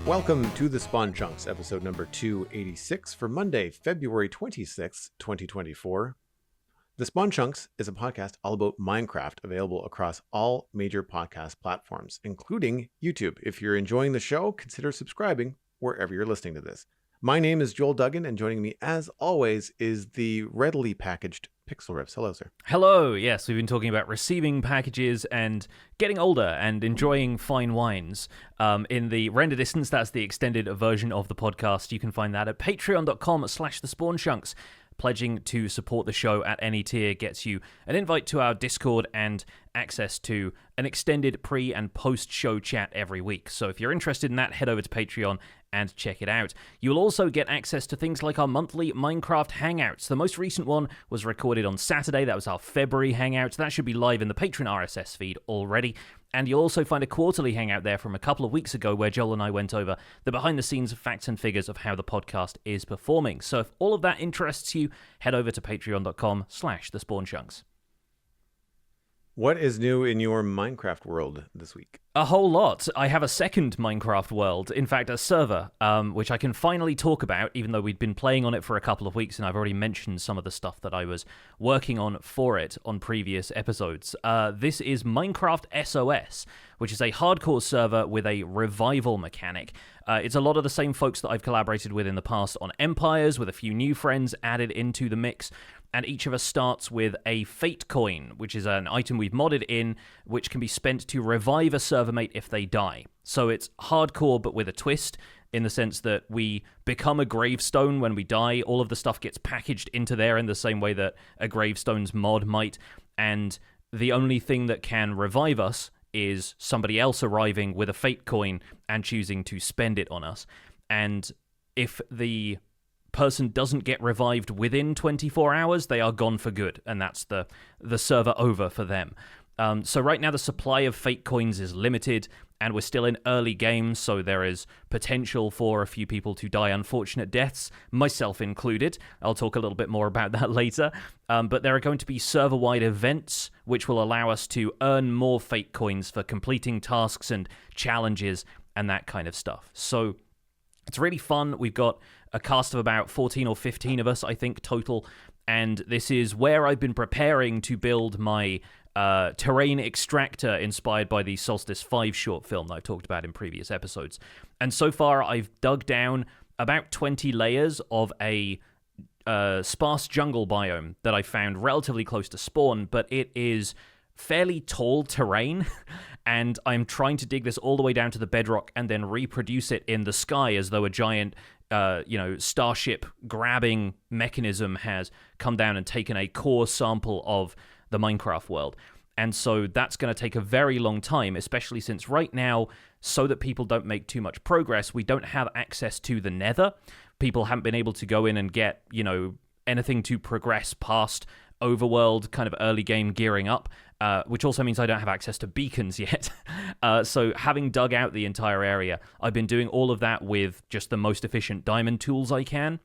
Welcome to the Spawn Chunks, episode number 286 for Monday, February 26th, 2024. The Spawn Chunks is a podcast all about Minecraft, available across all major podcast platforms, including YouTube. If you're enjoying the show, consider subscribing wherever you're listening to this. My name is Joel Duggan, and joining me, as always, is the readily packaged Pixel Riffs. Hello, sir. Hello. Yes, we've been talking about receiving packages and getting older and enjoying fine wines. In the render distance, that's the extended version of the podcast. You can find that at patreon.com/thespawnchunks. Pledging to support the show at any tier gets you an invite to our Discord and access to an extended pre- and post-show chat every week. So if you're interested in that, head over to Patreon and check it out. You'll also get access to things like our monthly Minecraft Hangouts. The most recent one was recorded on Saturday. That was our February Hangout. That should be live in the Patreon RSS feed already. And you'll also find a quarterly hangout there from a couple of weeks ago where Joel and I went over the behind-the-scenes facts and figures of how the podcast is performing. So if all of that interests you, head over to patreon.com/thespawnchunks. What is new in your Minecraft world this week? A whole lot. I have a second Minecraft world, in fact, a server, which I can finally talk about, even though we'd been playing on it for a couple of weeks, and I've already mentioned some of the stuff that I was working on for it on previous episodes. This is Minecraft SOS, which is a hardcore server with a revival mechanic. It's a lot of the same folks that I've collaborated with in the past on Empires, with a few new friends added into the mix. And each of us starts with a fate coin, which is an item we've modded in, which can be spent to revive a server mate if they die. So it's hardcore, but with a twist, in the sense that we become a gravestone when we die. All of the stuff gets packaged into there in the same way that a gravestone's mod might. And the only thing that can revive us is somebody else arriving with a fate coin and choosing to spend it on us. And if the person doesn't get revived within 24 hours, they are gone for good, and that's the server over for them. So right now the supply of fate coins is limited, and we're still in early games, so there is potential for a few people to die unfortunate deaths, myself included. I'll talk a little bit more about that later. But there are going to be server-wide events which will allow us to earn more fate coins for completing tasks and challenges and that kind of stuff. So it's really fun. We've got a cast of about 14 or 15 of us, I think, total. And this is where I've been preparing to build my terrain extractor inspired by the Solstice 5 short film that I've talked about in previous episodes. And so far, I've dug down about 20 layers of a sparse jungle biome that I found relatively close to spawn, but it is fairly tall terrain, and I'm trying to dig this all the way down to the bedrock and then reproduce it in the sky as though a giant starship grabbing mechanism has come down and taken a core sample of the Minecraft world. And so that's going to take a very long time, especially since right now, so that people don't make too much progress, we don't have access to the Nether. People haven't been able to go in and get, anything to progress past overworld kind of early game gearing up, which also means I don't have access to beacons yet. So having dug out the entire area, I've been doing all of that with just the most efficient diamond tools I can.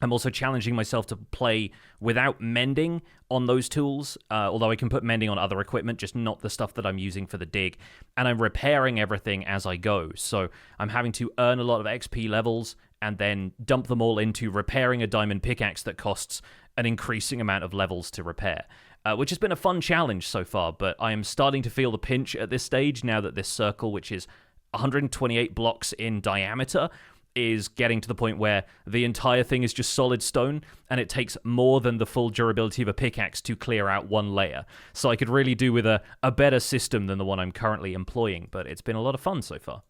I'm also challenging myself to play without mending on those tools, although I can put mending on other equipment, just not the stuff that I'm using for the dig. And I'm repairing everything as I go. So I'm having to earn a lot of XP levels and then dump them all into repairing a diamond pickaxe that costs an increasing amount of levels to repair, which has been a fun challenge so far, but I am starting to feel the pinch at this stage now that this circle, which is 128 blocks in diameter, is getting to the point where the entire thing is just solid stone, and it takes more than the full durability of a pickaxe to clear out one layer. So I could really do with a better system than the one I'm currently employing, but it's been a lot of fun so far.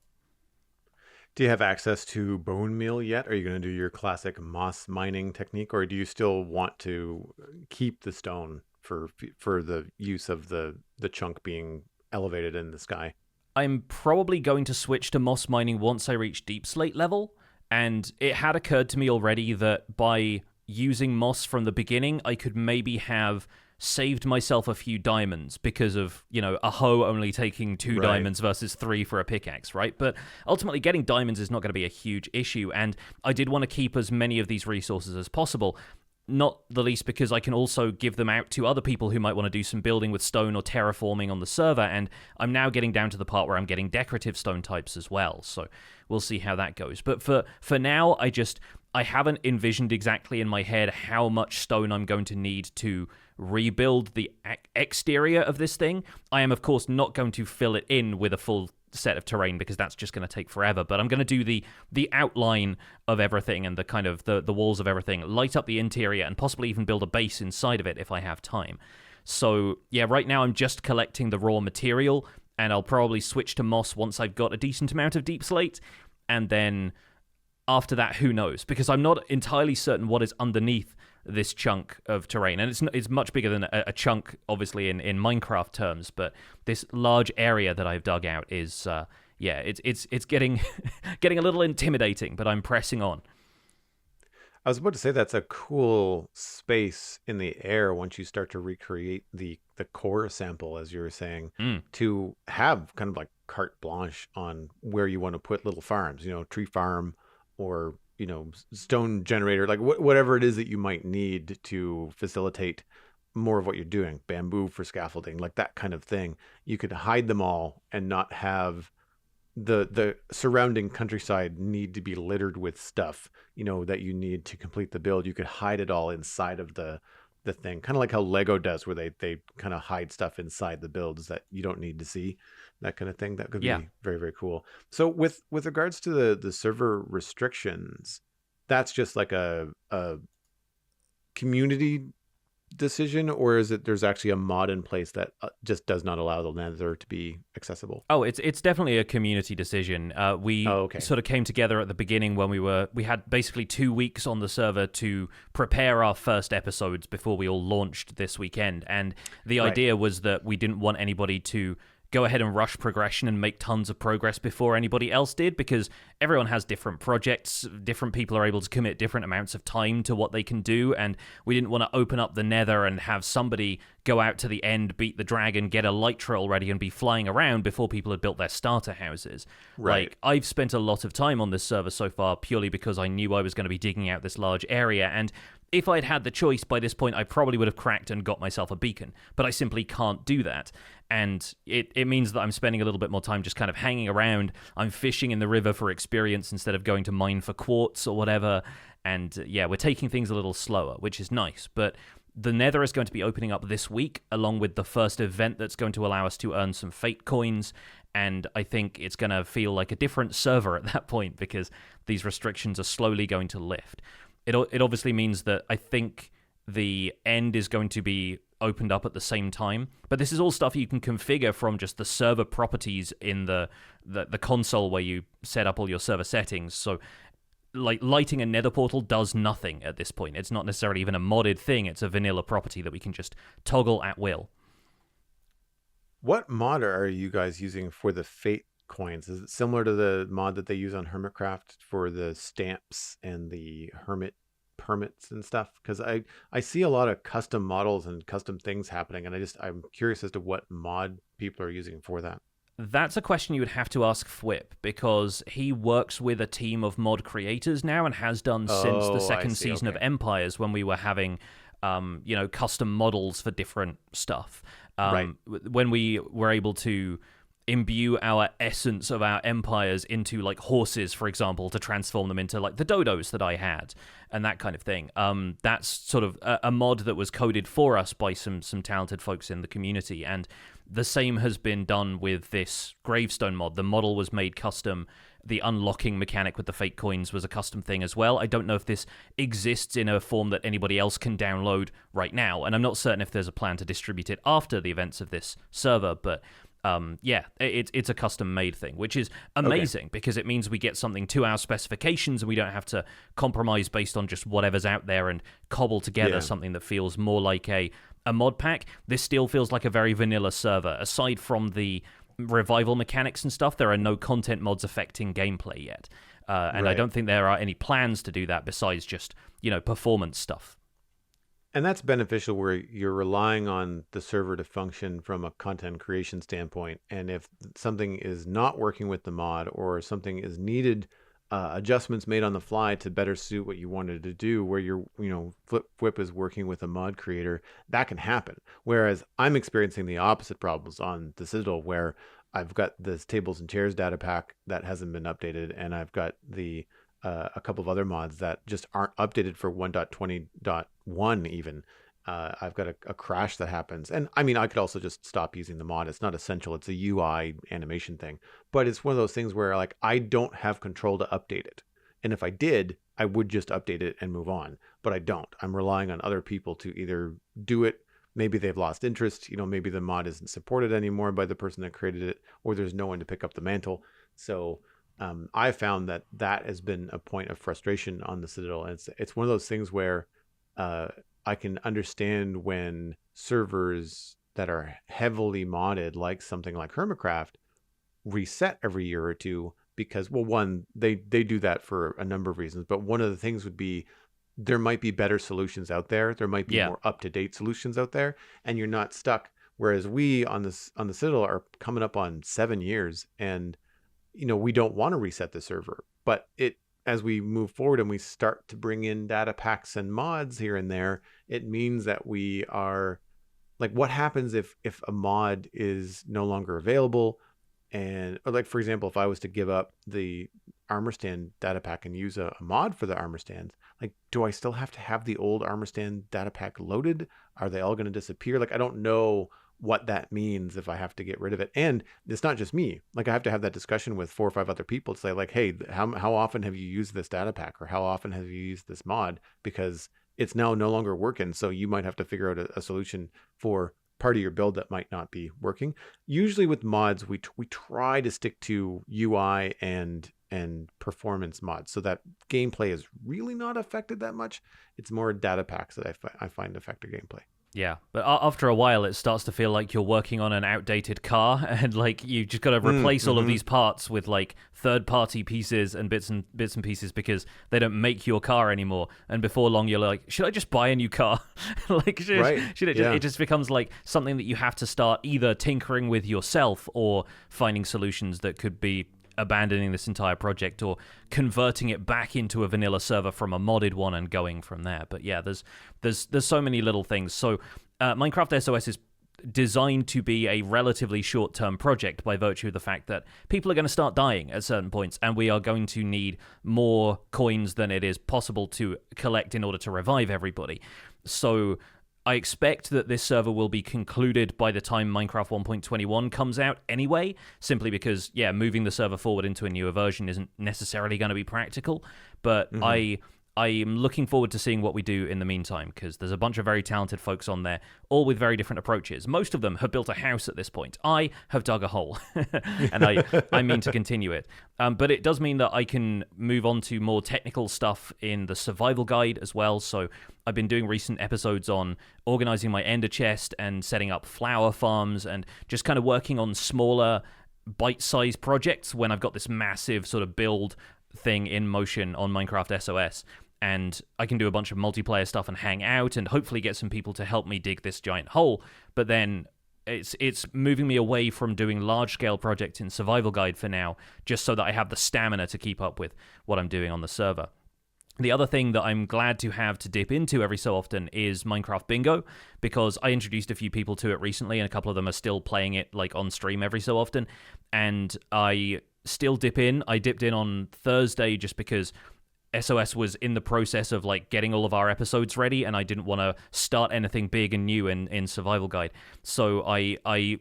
Do you have access to bone meal yet? Are you going to do your classic moss mining technique, or do you still want to keep the stone for the use of the chunk being elevated in the sky? I'm probably going to switch to moss mining once I reach deep slate level, and it had occurred to me already that by using moss from the beginning, I could maybe have saved myself a few diamonds because of, a hoe only taking 2 diamonds versus 3 for a pickaxe, right? But ultimately, getting diamonds is not going to be a huge issue, and I did want to keep as many of these resources as possible. not the least because I can also give them out to other people who might want to do some building with stone or terraforming on the server, and I'm now getting down to the part where I'm getting decorative stone types as well, so we'll see how that goes. But for now, I haven't envisioned exactly in my head how much stone I'm going to need to rebuild the exterior of this thing. I am, of course, not going to fill it in with a full set of terrain because that's just going to take forever, but I'm going to do the outline of everything and the kind of the walls of everything, light up the interior, and possibly even build a base inside of it if I have time. So yeah, right now I'm just collecting the raw material, and I'll probably switch to moss once I've got a decent amount of deep slate, and then after that, who knows? Because I'm not entirely certain what is underneath this chunk of terrain, and it's much bigger than a chunk, obviously, in Minecraft terms. But this large area that I've dug out is, it's getting getting a little intimidating. But I'm pressing on. I was about to say that's a cool space in the air once you start to recreate the core sample, as you were saying, to have kind of like carte blanche on where you want to put little farms. Tree farm, or stone generator, like whatever it is that you might need to facilitate more of what you're doing, bamboo for scaffolding, like that kind of thing. You could hide them all and not have the surrounding countryside need to be littered with stuff, that you need to complete the build. You could hide it all inside of the thing, kind of like how Leggo does, where they kind of hide stuff inside the builds that you don't need to see, that kind of thing. That could be very, very cool. So with regards to the server restrictions, that's just like a community decision, or is it there's actually a mod in place that just does not allow the nether to be accessible? Oh, it's definitely a community decision. We sort of came together at the beginning when we had basically 2 weeks on the server to prepare our first episodes before we all launched this weekend, and the idea was that we didn't want anybody to go ahead and rush progression and make tons of progress before anybody else did, because everyone has different projects, different people are able to commit different amounts of time to what they can do, and we didn't want to open up the nether and have somebody go out to the end, beat the dragon, get a light trail ready, and be flying around before people had built their starter houses. Like, I've spent a lot of time on this server so far purely because I knew I was going to be digging out this large area, and if I'd had the choice by this point, I probably would have cracked and got myself a beacon, but I simply can't do that. And it means that I'm spending a little bit more time just kind of hanging around. I'm fishing in the river for experience instead of going to mine for quartz or whatever. And yeah, we're taking things a little slower, which is nice. But the nether is going to be opening up this week, along with the first event that's going to allow us to earn some fate coins. And I think it's going to feel like a different server at that point, because these restrictions are slowly going to lift. It obviously means that I think the end is going to be opened up at the same time, but this is all stuff you can configure from just the server properties in the console where you set up all your server settings. So like lighting a nether portal does nothing at this point. It's not necessarily even a modded thing. It's a vanilla property that we can just toggle at will. What mod are you guys using for the fate coins? Is it similar to the mod that they use on Hermitcraft for the stamps and the hermit permits and stuff? Because I see a lot of custom models and custom things happening, and I'm curious as to what mod people are using for that. That's a question you would have to ask Fwip, because he works with a team of mod creators now and has done since the second season of Empires, when we were having custom models for different stuff. When we were able to imbue our essence of our empires into like horses, for example, to transform them into like the dodos that I had and that kind of thing. That's sort of a mod that was coded for us by some talented folks in the community, and the same has been done with this gravestone mod. The model was made custom. The unlocking mechanic with the fake coins was a custom thing as well. I don't know if this exists in a form that anybody else can download right now, and I'm not certain if there's a plan to distribute it after the events of this server, but it's a custom-made thing, which is amazing because it means we get something to our specifications and we don't have to compromise based on just whatever's out there and cobble together something that feels more like a mod pack. This still feels like a very vanilla server. Aside from the revival mechanics and stuff, there are no content mods affecting gameplay yet. And I don't think there are any plans to do that besides just, performance stuff. And that's beneficial where you're relying on the server to function from a content creation standpoint. And if something is not working with the mod, or something is needed adjustments made on the fly to better suit what you wanted to do, where your flip whip is working with a mod creator, that can happen. Whereas I'm experiencing the opposite problems on the Citadel, where I've got this tables and chairs data pack that hasn't been updated, and I've got the a couple of other mods that just aren't updated for 1.20.1 even. I've got a crash that happens. And I mean, I could also just stop using the mod. It's not essential. It's a UI animation thing. But it's one of those things where like I don't have control to update it. And if I did, I would just update it and move on. But I don't. I'm relying on other people to either do it. Maybe they've lost interest. Maybe the mod isn't supported anymore by the person that created it, or there's no one to pick up the mantle. So I found that has been a point of frustration on the Citadel. And it's one of those things where I can understand when servers that are heavily modded, like something like Hermitcraft, reset every year or two because, well, one, they do that for a number of reasons. But one of the things would be there might be better solutions out there. There might be more up-to-date solutions out there, and you're not stuck. Whereas we on the Citadel are coming up on 7 years, and we don't want to reset the server, but as we move forward and we start to bring in data packs and mods here and there, it means that we are like, what happens if a mod is no longer available? And or like, for example, if I was to give up the armor stand data pack and use a mod for the armor stands, like, do I still have to have the old armor stand data pack loaded? Are they all going to disappear? Like, I don't know what that means if I have to get rid of it. And it's not just me. Like, I have to have that discussion with 4 or 5 other people to say, like, hey, how often have you used this data pack, or how often have you used this mod? Because it's now no longer working. So you might have to figure out a solution for part of your build that might not be working. Usually with mods, we try to stick to UI and performance mods, so that gameplay is really not affected that much. It's more data packs that I find affect gameplay. Yeah, but after a while, it starts to feel like you're working on an outdated car, and like you just got to replace all of these parts with like third-party pieces and bits and pieces because they don't make your car anymore. And before long, you're like, should I just buy a new car? Like, should it? It just becomes like something that you have to start either tinkering with yourself or finding solutions that could be abandoning this entire project or converting it back into a vanilla server from a modded one and going from there. But yeah, there's so many little things. So Minecraft SOS is designed to be a relatively short-term project by virtue of the fact that people are going to start dying at certain points, and we are going to need more coins than it is possible to collect in order to revive everybody. So I expect that this server will be concluded by the time Minecraft 1.21 comes out anyway, simply because, moving the server forward into a newer version isn't necessarily going to be practical. But I'm looking forward to seeing what we do in the meantime, because there's a bunch of very talented folks on there, all with very different approaches. Most of them have built a house at this point. I have dug a hole, and I mean to continue it. But it does mean that I can move on to more technical stuff in the survival guide as well. So I've been doing recent episodes on organizing my ender chest and setting up flower farms and just kind of working on smaller bite-sized projects when I've got this massive sort of build thing in motion on Minecraft SOS. And I can do a bunch of multiplayer stuff and hang out and hopefully get some people to help me dig this giant hole. But then it's moving me away from doing large-scale projects in Survival Guide for now, just so that I have the stamina to keep up with what I'm doing on the server. The other thing that I'm glad to have to dip into every so often is Minecraft Bingo, because I introduced a few people to it recently, and a couple of them are still playing it like on stream every so often, and I still dip in. I dipped in on Thursday just because SOS was in the process of like getting all of our episodes ready, and I didn't want to start anything big and new in Survival Guide. So I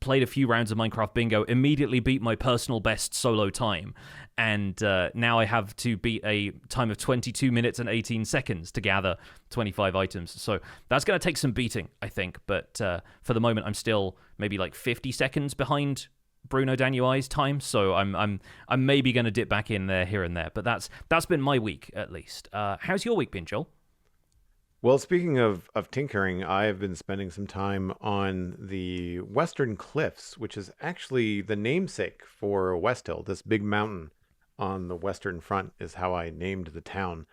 played a few rounds of Minecraft Bingo, immediately beat my personal best solo time, and now I have to beat a time of 22 minutes and 18 seconds to gather 25 items. So that's going to take some beating, I think, but for the moment I'm still maybe like 50 seconds behind Bruno Danuai's time, so I'm maybe going to dip back in there here and there, but that's been my week at least. How's your week been, Joel? Well, speaking of tinkering, I've been spending some time on the Western Cliffs, which is actually the namesake for West Hill. This big mountain on the western front is how I named the town.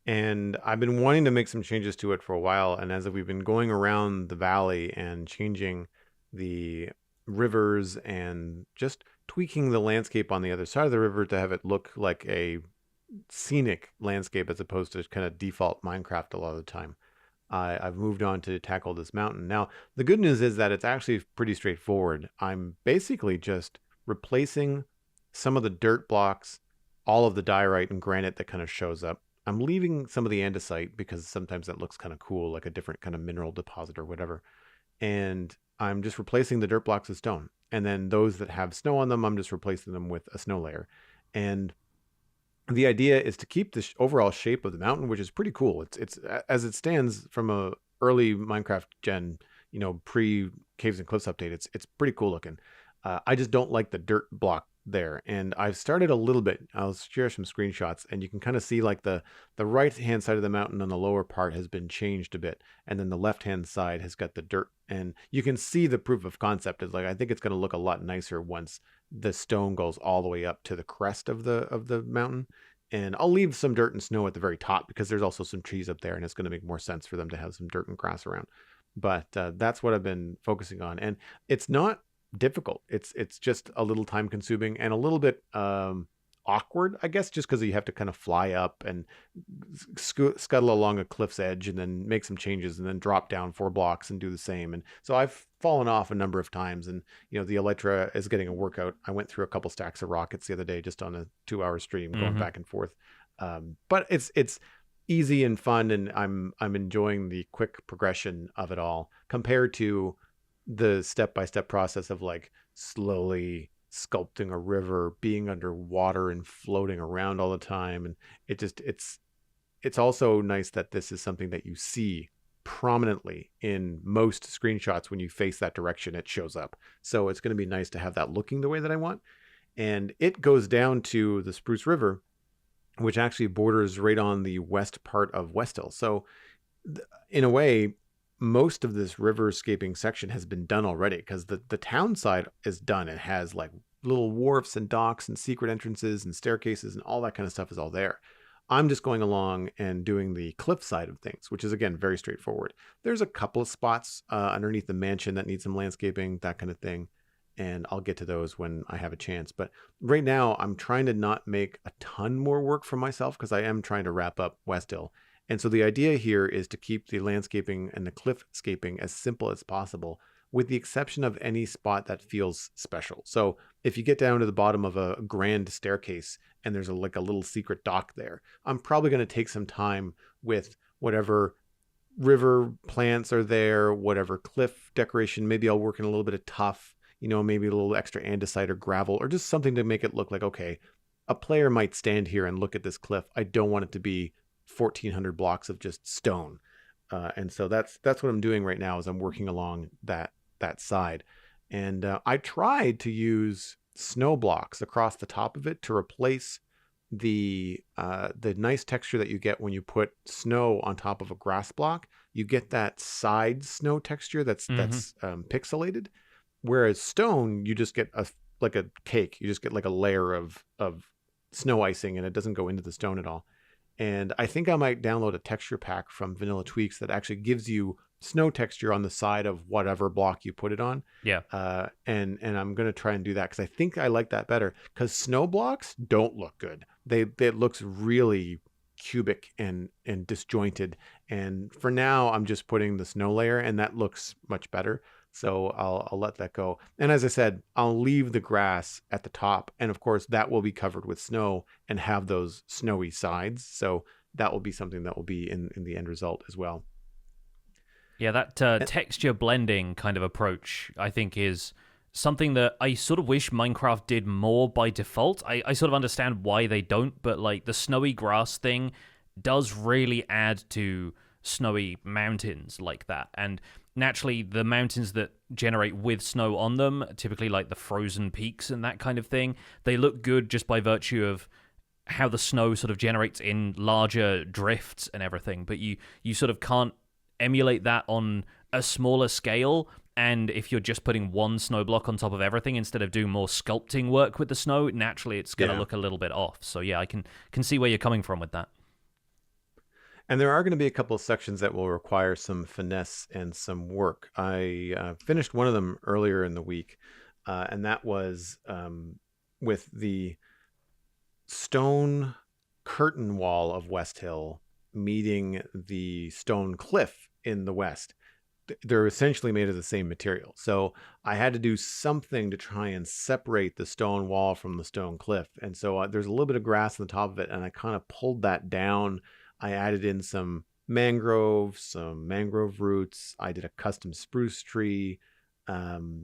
And I've been wanting to make some changes to it for a while, and as we've been going around the valley and changing the rivers and just tweaking the landscape on the other side of the river to have it look like a scenic landscape as opposed to kind of default Minecraft a lot of the time. I've moved on to tackle this mountain. Now, the good news is that it's actually pretty straightforward. I'm basically just replacing some of the dirt blocks, all of the diorite and granite that kind of shows up. I'm leaving some of the andesite because sometimes that looks kind of cool, like a different kind of mineral deposit or whatever. And I'm just replacing the dirt blocks with stone. And then those that have snow on them, I'm just replacing them with a snow layer. And the idea is to keep the overall shape of the mountain, which is pretty cool. It's as it stands from a early Minecraft gen, pre Caves and Cliffs update. It's pretty cool looking. I just don't like the dirt block there, and I've started a little bit. I'll share some screenshots, and you can kind of see like the right hand side of the mountain on the lower part has been changed a bit, and then the left hand side has got the dirt, and you can see the proof of concept is like I think it's going to look a lot nicer once the stone goes all the way up to the crest of the mountain. And I'll leave some dirt and snow at the very top because there's also some trees up there, and it's going to make more sense for them to have some dirt and grass around. But that's what I've been focusing on, and it's not difficult. It's just a little time consuming and a little bit awkward, I guess, just because you have to kind of fly up and scuttle along a cliff's edge and then make some changes and then drop down 4 blocks and do the same. And so I've fallen off a number of times, and the Elytra is getting a workout. I went through a couple stacks of rockets the other day just on a 2-hour stream going back and forth. But it's easy and fun, and I'm enjoying the quick progression of it all compared to the step-by-step process of like slowly sculpting a river, being underwater and floating around all the time. And it's also nice that this is something that you see prominently in most screenshots. When you face that direction, it shows up. So it's going to be nice to have that looking the way that I want. And it goes down to the Spruce River, which actually borders right on the west part of Westill. So in a way, most of this riverscaping section has been done already because the town side is done. It has like little wharfs and docks and secret entrances and staircases and all that kind of stuff is all there. I'm just going along and doing the cliff side of things, which is, again, very straightforward. There's a couple of spots underneath the mansion that need some landscaping, that kind of thing. And I'll get to those when I have a chance. But right now, I'm trying to not make a ton more work for myself because I am trying to wrap up Westill. And so the idea here is to keep the landscaping and the cliffscaping as simple as possible, with the exception of any spot that feels special. So if you get down to the bottom of a grand staircase and there's like a little secret dock there, I'm probably going to take some time with whatever river plants are there, whatever cliff decoration. Maybe I'll work in a little bit of tuff, maybe a little extra andesite or gravel, or just something to make it look like, okay, a player might stand here and look at this cliff. I don't want it to be 1,400 blocks of just stone. And so that's what I'm doing right now, is I'm working along that side. And I tried to use snow blocks across the top of it to replace the nice texture that you get when you put snow on top of a grass block. You get that side snow texture that's pixelated, whereas stone, you just get like a cake. You just get like a layer of snow icing, and it doesn't go into the stone at all. And I think I might download a texture pack from Vanilla Tweaks that actually gives you snow texture on the side of whatever block you put it on. Yeah. And I'm going to try and do that because I think I like that better, because snow blocks don't look good. It looks really cubic and disjointed. And for now, I'm just putting the snow layer, and that looks much better. So I'll let that go. And as I said, I'll leave the grass at the top. And of course, that will be covered with snow and have those snowy sides. So that will be something that will be in the end result as well. Yeah, that texture blending kind of approach, I think, is something that I sort of wish Minecraft did more by default. I sort of understand why they don't, but like the snowy grass thing does really add to snowy mountains like that. And naturally, the mountains that generate with snow on them, typically like the frozen peaks and that kind of thing, they look good just by virtue of how the snow sort of generates in larger drifts and everything. But you sort of can't emulate that on a smaller scale. And if you're just putting one snow block on top of everything instead of doing more sculpting work with the snow, naturally it's going to look a little bit off. So yeah, I can see where you're coming from with that. And there are going to be a couple of sections that will require some finesse and some work. I finished one of them earlier in the week, and that was with the stone curtain wall of West Hill meeting the stone cliff in the west. They're essentially made of the same material. So I had to do something to try and separate the stone wall from the stone cliff. And so there's a little bit of grass on the top of it, and I kind of pulled that down. I added in some mangrove roots. I did a custom spruce tree,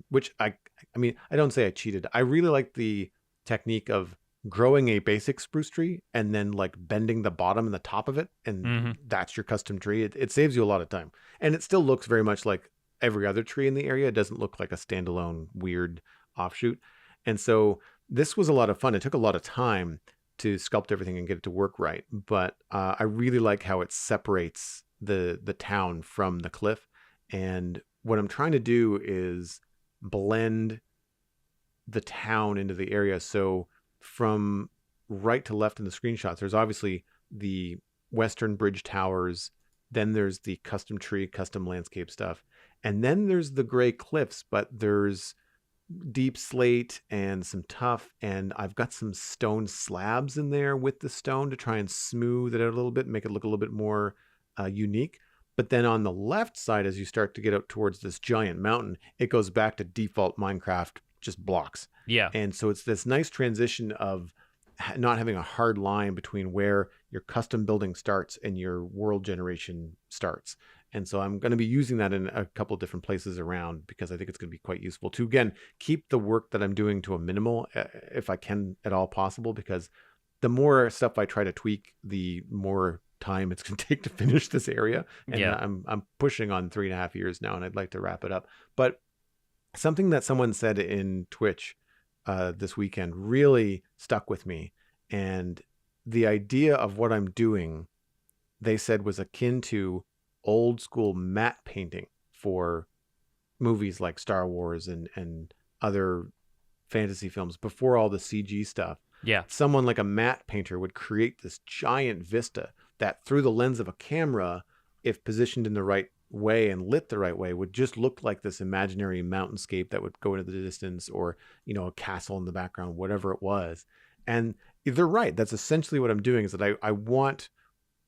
which I mean, I don't say I cheated. I really like the technique of growing a basic spruce tree and then like bending the bottom and the top of it, and that's your custom tree. It saves you a lot of time, and it still looks very much like every other tree in the area. It doesn't look like a standalone weird offshoot. And so this was a lot of fun. It took a lot of time to sculpt everything and get it to work right, but I really like how it separates the town from the cliff. And what I'm trying to do is blend the town into the area. So from right to left in the screenshots, there's obviously the Western Bridge Towers, then there's the custom tree, custom landscape stuff, and then there's the gray cliffs, but there's deep slate and some tuff, and I've got some stone slabs in there with the stone to try and smooth it out a little bit, make it look a little bit more unique. But then on the left side, as you start to get up towards this giant mountain, it goes back to default Minecraft, just blocks. Yeah. And so it's this nice transition of not having a hard line between where your custom building starts and your world generation starts. And so I'm going to be using that in a couple of different places around, because I think it's going to be quite useful to, again, keep the work that I'm doing to a minimal, if I can at all possible, because the more stuff I try to tweak, the more time it's going to take to finish this area. And I'm pushing on 3.5 years now, and I'd like to wrap it up. But something that someone said in Twitch this weekend really stuck with me. And the idea of what I'm doing, they said, was akin to old school matte painting for movies like Star Wars and other fantasy films before all the CG stuff. Yeah. Someone like a matte painter would create this giant vista that, through the lens of a camera, if positioned in the right way and lit the right way, would just look like this imaginary mountainscape that would go into the distance, or, you know, a castle in the background, whatever it was. And they're right. That's essentially what I'm doing, is that I want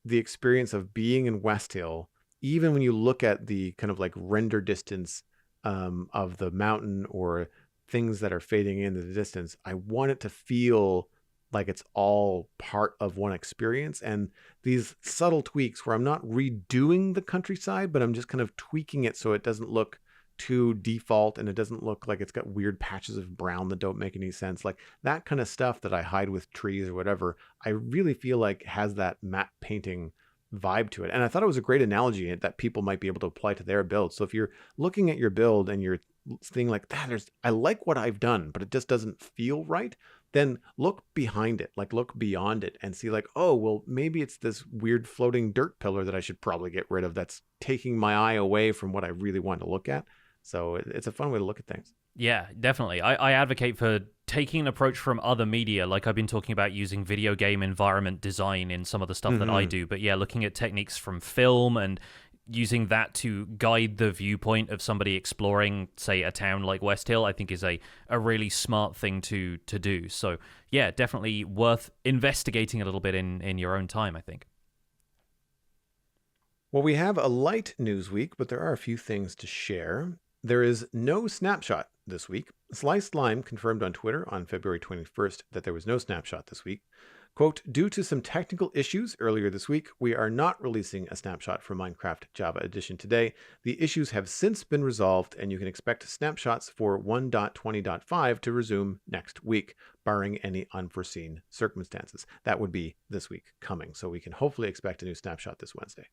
the experience of being in West Hill, even when you look at the kind of like render distance of the mountain or things that are fading into the distance. I want it to feel like it's all part of one experience. And these subtle tweaks where I'm not redoing the countryside, but I'm just kind of tweaking it so it doesn't look too default, and it doesn't look like it's got weird patches of brown that don't make any sense. Like that kind of stuff that I hide with trees or whatever, I really feel like has that matte painting vibe to it. And I thought it was a great analogy that people might be able to apply to their build. So if you're looking at your build and you're thinking like, I like what I've done, but it just doesn't feel right, then look behind it, like look beyond it and see like, oh, well, maybe it's this weird floating dirt pillar that I should probably get rid of that's taking my eye away from what I really want to look at. So it's a fun way to look at things. Yeah, definitely. I advocate for taking an approach from other media, like I've been talking about using video game environment design in some of the stuff that I do. But yeah, looking at techniques from film and using that to guide the viewpoint of somebody exploring, say, a town like West Hill, I think is a really smart thing to do. So yeah, definitely worth investigating a little bit in your own time, I think. Well, we have a light news week, but there are a few things to share. There is no snapshot this week. Sliced Lime confirmed on Twitter on February 21st that there was no snapshot this week. Quote, due to some technical issues earlier this week, we are not releasing a snapshot for Minecraft Java Edition today. The issues have since been resolved, and you can expect snapshots for 1.20.5 to resume next week, barring any unforeseen circumstances. That would be this week coming, so we can hopefully expect a new snapshot this Wednesday.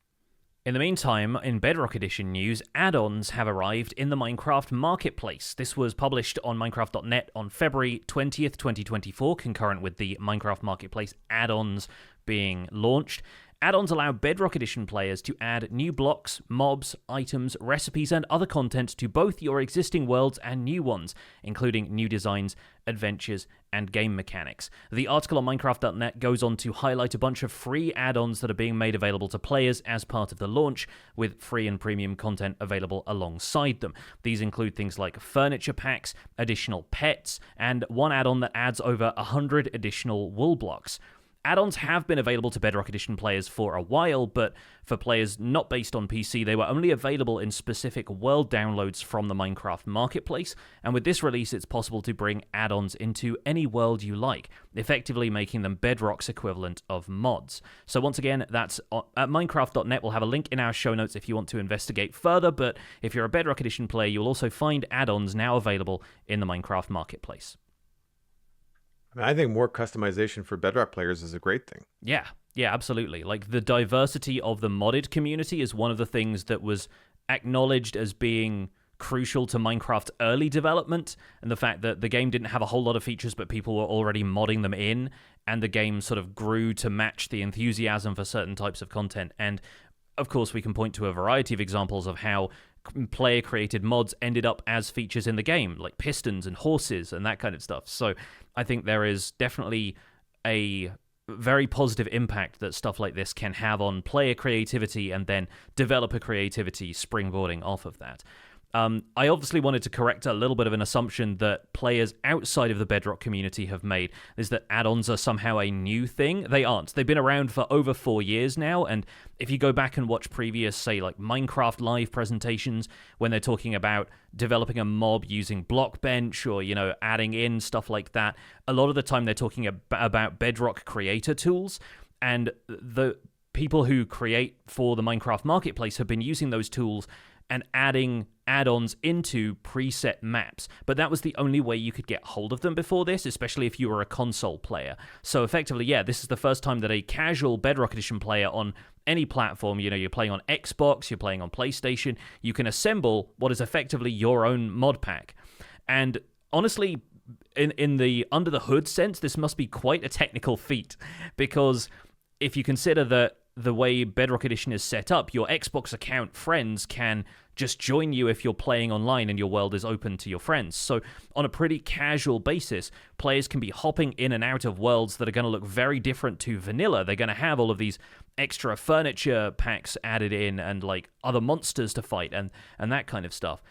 In the meantime, in Bedrock Edition news, add-ons have arrived in the Minecraft Marketplace. This was published on Minecraft.net on February 20th, 2024, concurrent with the Minecraft Marketplace add-ons being launched. Add-ons allow Bedrock Edition players to add new blocks, mobs, items, recipes, and other content to both your existing worlds and new ones, including new designs, adventures, and game mechanics. The article on Minecraft.net goes on to highlight a bunch of free add-ons that are being made available to players as part of the launch, with free and premium content available alongside them. These include things like furniture packs, additional pets, and one add-on that adds over 100 additional wool blocks. Add-ons have been available to Bedrock Edition players for a while, but for players not based on PC, they were only available in specific world downloads from the Minecraft Marketplace, and with this release, it's possible to bring add-ons into any world you like, effectively making them Bedrock's equivalent of mods. So once again, that's at Minecraft.net. We'll have a link in our show notes if you want to investigate further, but if you're a Bedrock Edition player, you'll also find add-ons now available in the Minecraft Marketplace. I think more customization for Bedrock players is a great thing. Yeah, absolutely. Like, the diversity of the modded community is one of the things that was acknowledged as being crucial to Minecraft's early development, and the fact that the game didn't have a whole lot of features, but people were already modding them in, and the game sort of grew to match the enthusiasm for certain types of content. And of course, we can point to a variety of examples of how player-created mods ended up as features in the game, like pistons and horses and that kind of stuff. So I think there is definitely a very positive impact that stuff like this can have on player creativity and then developer creativity springboarding off of that. I obviously wanted to correct a little bit of an assumption that players outside of the Bedrock community have made, is that add-ons are somehow a new thing. They aren't. They've been around for over 4 years now, and if you go back and watch previous, say, like Minecraft live presentations, when they're talking about developing a mob using Blockbench or, you know, adding in stuff like that, a lot of the time they're talking about Bedrock creator tools, and the people who create for the Minecraft Marketplace have been using those tools and adding add-ons into preset maps. But that was the only way you could get hold of them before this, especially if you were a console player. So effectively, yeah, this is the first time that a casual Bedrock Edition player on any platform, you know, you're playing on Xbox, you're playing on PlayStation, you can assemble what is effectively your own mod pack. And honestly, in the under the hood sense, this must be quite a technical feat, because if you consider that the way Bedrock Edition is set up, your Xbox account friends can just join you if you're playing online and your world is open to your friends. So on a pretty casual basis, players can be hopping in and out of worlds that are going to look very different to vanilla. They're going to have all of these extra furniture packs added in and like other monsters to fight and that kind of stuff.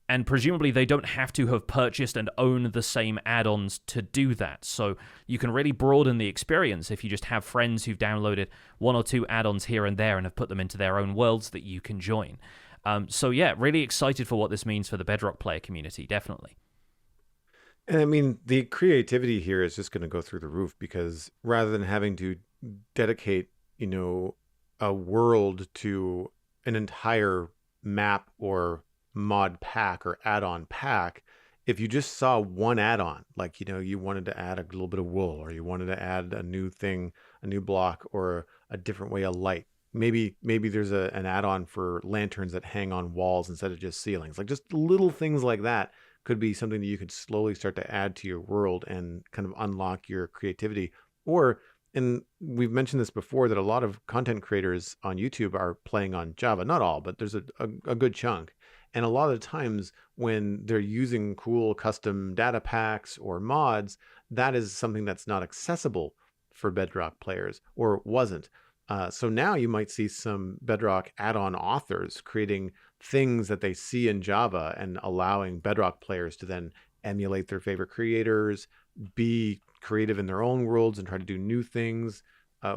And presumably they don't have to have purchased and own the same add-ons to do that. So you can really broaden the experience if you just have friends who've downloaded 1 or 2 add-ons here and there and have put them into their own worlds that you can join. So yeah, really excited for what this means for the Bedrock player community, definitely. And I mean, the creativity here is just going to go through the roof, because rather than having to dedicate, you know, a world to an entire map or mod pack or add-on pack, if you just saw one add-on, like, you know, you wanted to add a little bit of wool, or you wanted to add a new thing, a new block, or a different way of light, maybe there's an add-on for lanterns that hang on walls instead of just ceilings, like just little things like that could be something that you could slowly start to add to your world and kind of unlock your creativity. Or, and we've mentioned this before, that a lot of content creators on YouTube are playing on Java. Not all, but there's a good chunk. And a lot of the times when they're using cool custom data packs or mods, that is something that's not accessible for Bedrock players, or wasn't. So now you might see some Bedrock add-on authors creating things that they see in Java and allowing Bedrock players to then emulate their favorite creators, be creative in their own worlds, and try to do new things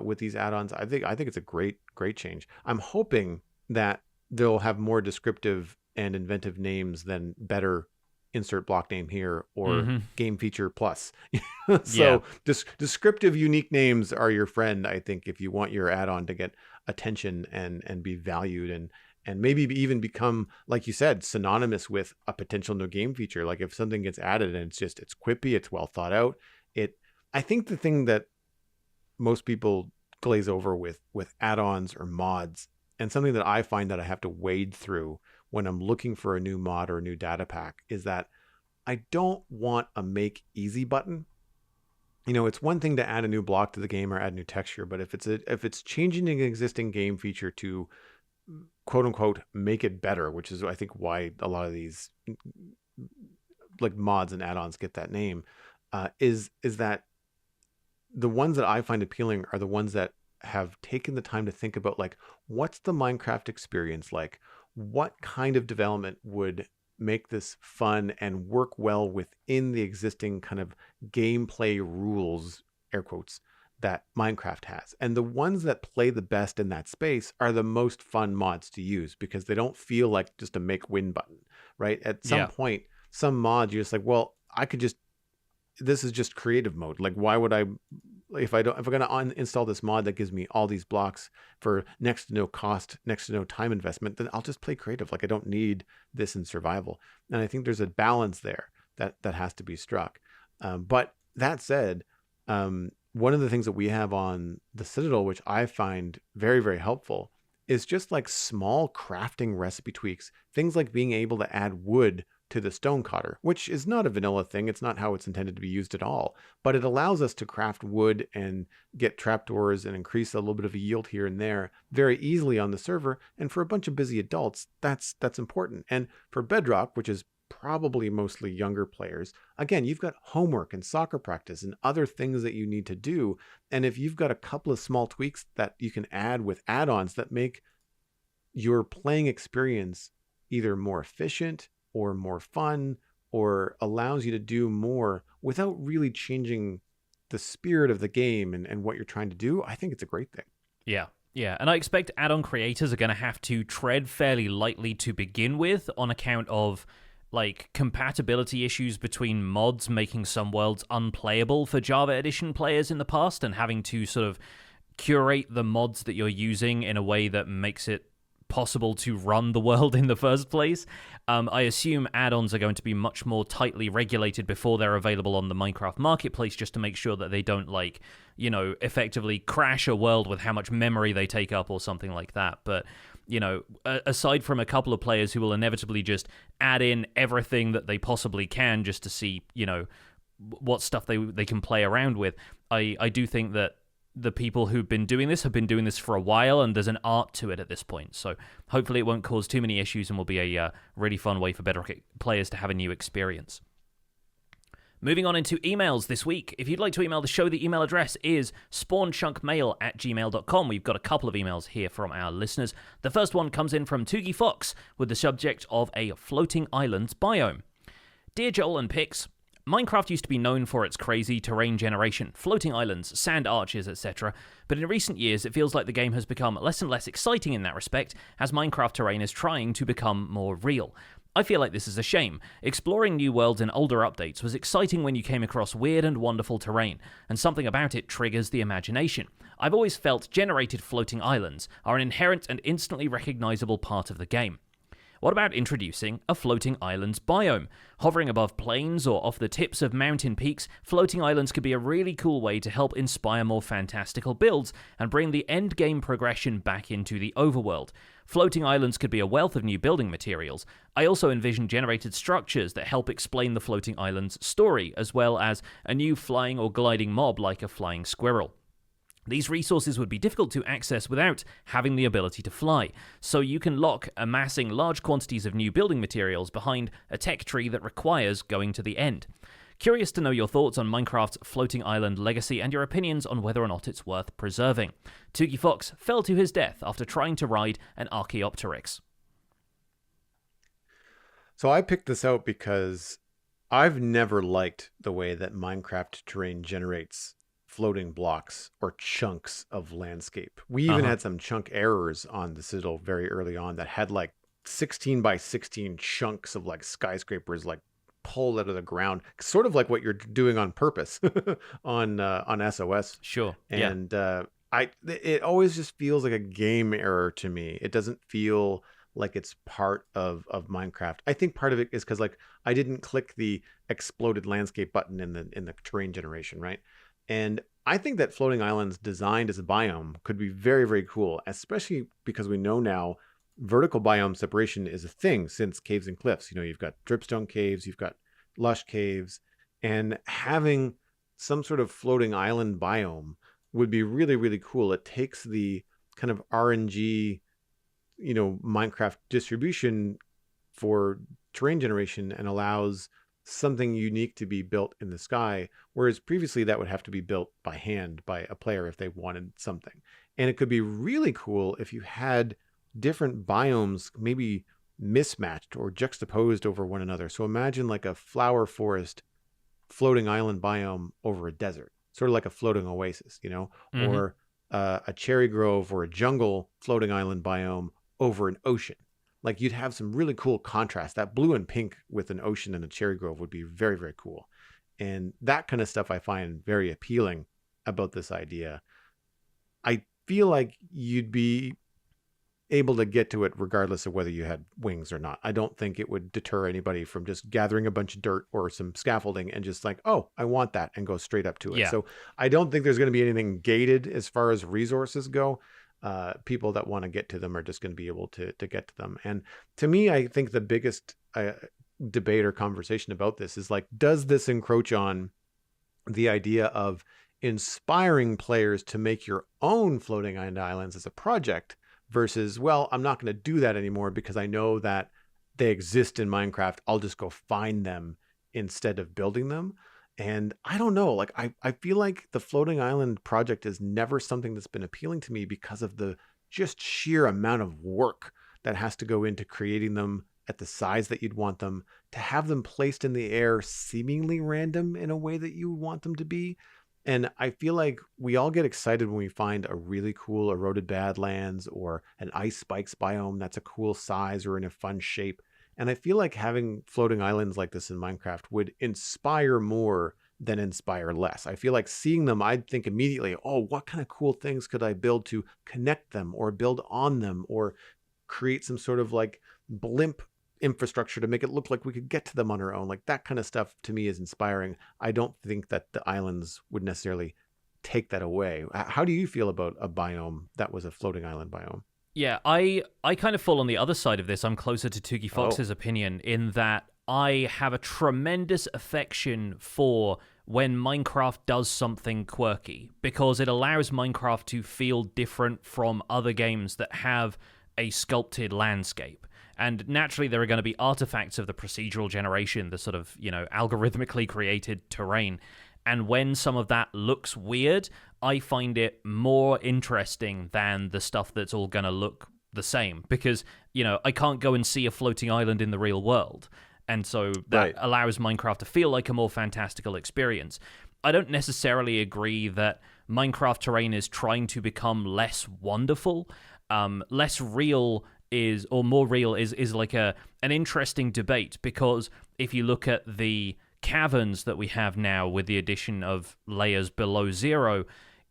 with these add-ons. I think it's a great change. I'm hoping that they'll have more descriptive and inventive names than better insert block name here or game feature plus. So descriptive, unique names are your friend, I think, if you want your add-on to get attention and be valued and maybe even become, like you said, synonymous with a potential new game feature. Like if something gets added and it's quippy, it's well thought out. I think the thing that most people glaze over with add-ons or mods, and something that I find that I have to wade through when I'm looking for a new mod or a new data pack, is that I don't want a make easy button. it's one thing to add a new block to the game or add new texture, but if it's changing an existing game feature to quote unquote make it better, which is I think why a lot of these like mods and add-ons get that name, is that the ones that I find appealing are the ones that have taken the time to think about, like, what's the Minecraft experience like? What kind of development would make this fun and work well within the existing kind of gameplay rules, air quotes, that Minecraft has? And the ones that play the best in that space are the most fun mods to use, because they don't feel like just a make win button, right? At some point, some mods you're just like, well, this is just creative mode. Like, why would if I'm going to uninstall this mod that gives me all these blocks for next to no cost, next to no time investment, then I'll just play creative. Like, I don't need this in survival. And I think there's a balance there that has to be struck. But that said, one of the things that we have on the Citadel, which I find very, very helpful, is just like small crafting recipe tweaks. Things like being able to add wood to the stone cutter, which is not a vanilla thing. It's not how it's intended to be used at all, but it allows us to craft wood and get trapdoors and increase a little bit of a yield here and there very easily on the server. And for a bunch of busy adults, that's important. And for Bedrock, which is probably mostly younger players, again, you've got homework and soccer practice and other things that you need to do. And if you've got a couple of small tweaks that you can add with add-ons that make your playing experience either more efficient or more fun, or allows you to do more without really changing the spirit of the game and what you're trying to do, I think it's a great thing. Yeah. Yeah, and I expect add-on creators are going to have to tread fairly lightly to begin with, on account of like compatibility issues between mods making some worlds unplayable for Java Edition players in the past, and having to sort of curate the mods that you're using in a way that makes it possible to run the world in the first place. I assume add-ons are going to be much more tightly regulated before they're available on the Minecraft marketplace, just to make sure that they don't, like, effectively crash a world with how much memory they take up or something like that. But aside from a couple of players who will inevitably just add in everything that they possibly can just to see what stuff they can play around with, I do think that the people who've been doing this have been doing this for a while, and there's an art to it at this point. So hopefully it won't cause too many issues and will be a really fun way for Bedrock players to have a new experience. Moving on into emails this week. If you'd like to email the show, the email address is spawnchunkmail@gmail.com. We've got a couple of emails here from our listeners. The first one comes in from Toogie Fox with the subject of a floating islands biome. Dear Joel and Pix, Minecraft used to be known for its crazy terrain generation, floating islands, sand arches, etc., but in recent years it feels like the game has become less and less exciting in that respect, as Minecraft terrain is trying to become more real. I feel like this is a shame. Exploring new worlds in older updates was exciting when you came across weird and wonderful terrain, and something about it triggers the imagination. I've always felt generated floating islands are an inherent and instantly recognizable part of the game. What about introducing a floating islands biome? Hovering above plains or off the tips of mountain peaks, floating islands could be a really cool way to help inspire more fantastical builds and bring the end game progression back into the overworld. Floating islands could be a wealth of new building materials. I also envision generated structures that help explain the floating island's story, as well as a new flying or gliding mob like a flying squirrel. These resources would be difficult to access without having the ability to fly, so you can lock amassing large quantities of new building materials behind a tech tree that requires going to the end. Curious to know your thoughts on Minecraft's floating island legacy and your opinions on whether or not it's worth preserving. Toogie Fox fell to his death after trying to ride an Archaeopteryx. So I picked this out because I've never liked the way that Minecraft terrain generates floating blocks or chunks of landscape. We even had some chunk errors on the Citadel very early on that had like 16 by 16 chunks of like skyscrapers like pulled out of the ground, sort of like what you're doing on purpose on SOS. Sure. And it always just feels like a game error to me. It doesn't feel like it's part of Minecraft. I think part of it is because like I didn't click the exploded landscape button in the terrain generation, right? And I think that floating islands designed as a biome could be very, very cool, especially because we know now vertical biome separation is a thing since caves and cliffs. You've got dripstone caves, you've got lush caves, and having some sort of floating island biome would be really, really cool. It takes the kind of RNG, Minecraft distribution for terrain generation and allows something unique to be built in the sky, whereas previously that would have to be built by hand by a player if they wanted something. And it could be really cool if you had different biomes maybe mismatched or juxtaposed over one another. So imagine like a flower forest floating island biome over a desert, sort of like a floating oasis, or a cherry grove or a jungle floating island biome over an ocean. Like you'd have some really cool contrast. That blue and pink with an ocean and a cherry grove would be very, very cool. And that kind of stuff I find very appealing about this idea. I feel like you'd be able to get to it regardless of whether you had wings or not. I don't think it would deter anybody from just gathering a bunch of dirt or some scaffolding and just like, oh, I want that, and go straight up to it. Yeah. So I don't think there's going to be anything gated as far as resources go. People that want to get to them are just going to be able to get to them. And to me, I think the biggest debate or conversation about this is like, does this encroach on the idea of inspiring players to make your own floating islands as a project versus, well, I'm not going to do that anymore because I know that they exist in Minecraft. I'll just go find them instead of building them. And I don't know, like I feel like the floating island project is never something that's been appealing to me because of the just sheer amount of work that has to go into creating them at the size that you'd want them, to have them placed in the air seemingly random in a way that you want them to be. And I feel like we all get excited when we find a really cool eroded badlands or an ice spikes biome that's a cool size or in a fun shape. And I feel like having floating islands like this in Minecraft would inspire more than inspire less. I feel like seeing them, I'd think immediately, oh, what kind of cool things could I build to connect them or build on them or create some sort of like blimp infrastructure to make it look like we could get to them on our own. Like that kind of stuff to me is inspiring. I don't think that the islands would necessarily take that away. How do you feel about a biome that was a floating island biome? Yeah, I kind of fall on the other side of this. I'm closer to Toogie Fox's opinion in that I have a tremendous affection for when Minecraft does something quirky, because it allows Minecraft to feel different from other games that have a sculpted landscape. And naturally, there are going to be artifacts of the procedural generation, the sort of, algorithmically created terrain. And when some of that looks weird, I find it more interesting than the stuff that's all going to look the same. Because, I can't go and see a floating island in the real world. And so that allows Minecraft to feel like a more fantastical experience. I don't necessarily agree that Minecraft terrain is trying to become less wonderful. Less real is, or more real is like an interesting debate, because if you look at the caverns that we have now with the addition of layers below zero,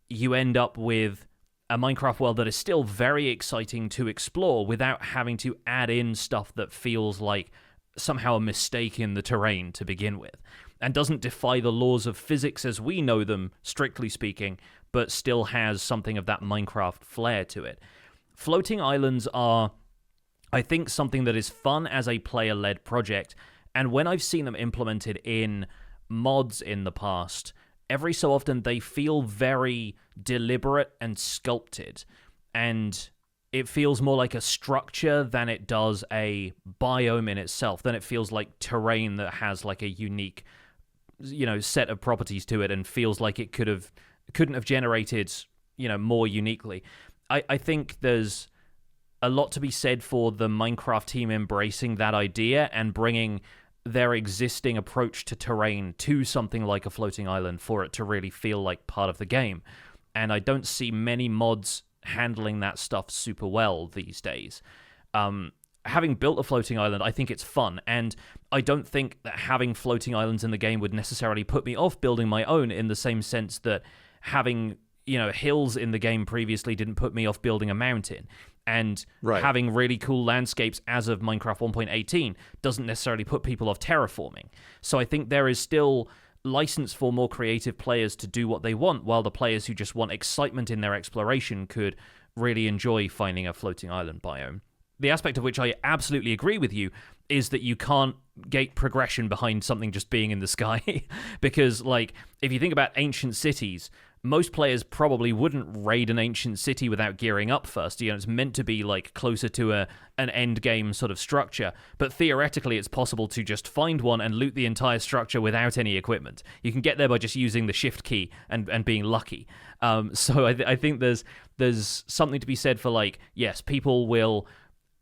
you end up with a Minecraft world that is still very exciting to explore without having to add in stuff that feels like somehow a mistake in the terrain to begin with, and doesn't defy the laws of physics as we know them, strictly speaking, but still has something of that Minecraft flair to it. Floating islands are, I think, something that is fun as a player-led project, and when I've seen them implemented in mods in the past, every so often they feel very deliberate and sculpted, and it feels more like a structure than it does a biome in itself. Then it feels like terrain that has like a unique, set of properties to it, and feels like it couldn't have generated, more uniquely. I think there's a lot to be said for the Minecraft team embracing that idea and bringing their existing approach to terrain to something like a floating island for it to really feel like part of the game. And I don't see many mods handling that stuff super well these days. Having built a floating island, I think it's fun, and I don't think that having floating islands in the game would necessarily put me off building my own, in the same sense that having hills in the game previously didn't put me off building a mountain. And having really cool landscapes as of Minecraft 1.18 doesn't necessarily put people off terraforming. So I think there is still license for more creative players to do what they want, while the players who just want excitement in their exploration could really enjoy finding a floating island biome. The aspect of which I absolutely agree with you is that you can't gate progression behind something just being in the sky. Because, like, if you think about ancient cities, most players probably wouldn't raid an ancient city without gearing up first. You know, it's meant to be like closer to an end game sort of structure, but theoretically it's possible to just find one and loot the entire structure without any equipment. You can get there by just using the shift key and being lucky. So I think there's something to be said for, like, yes, people will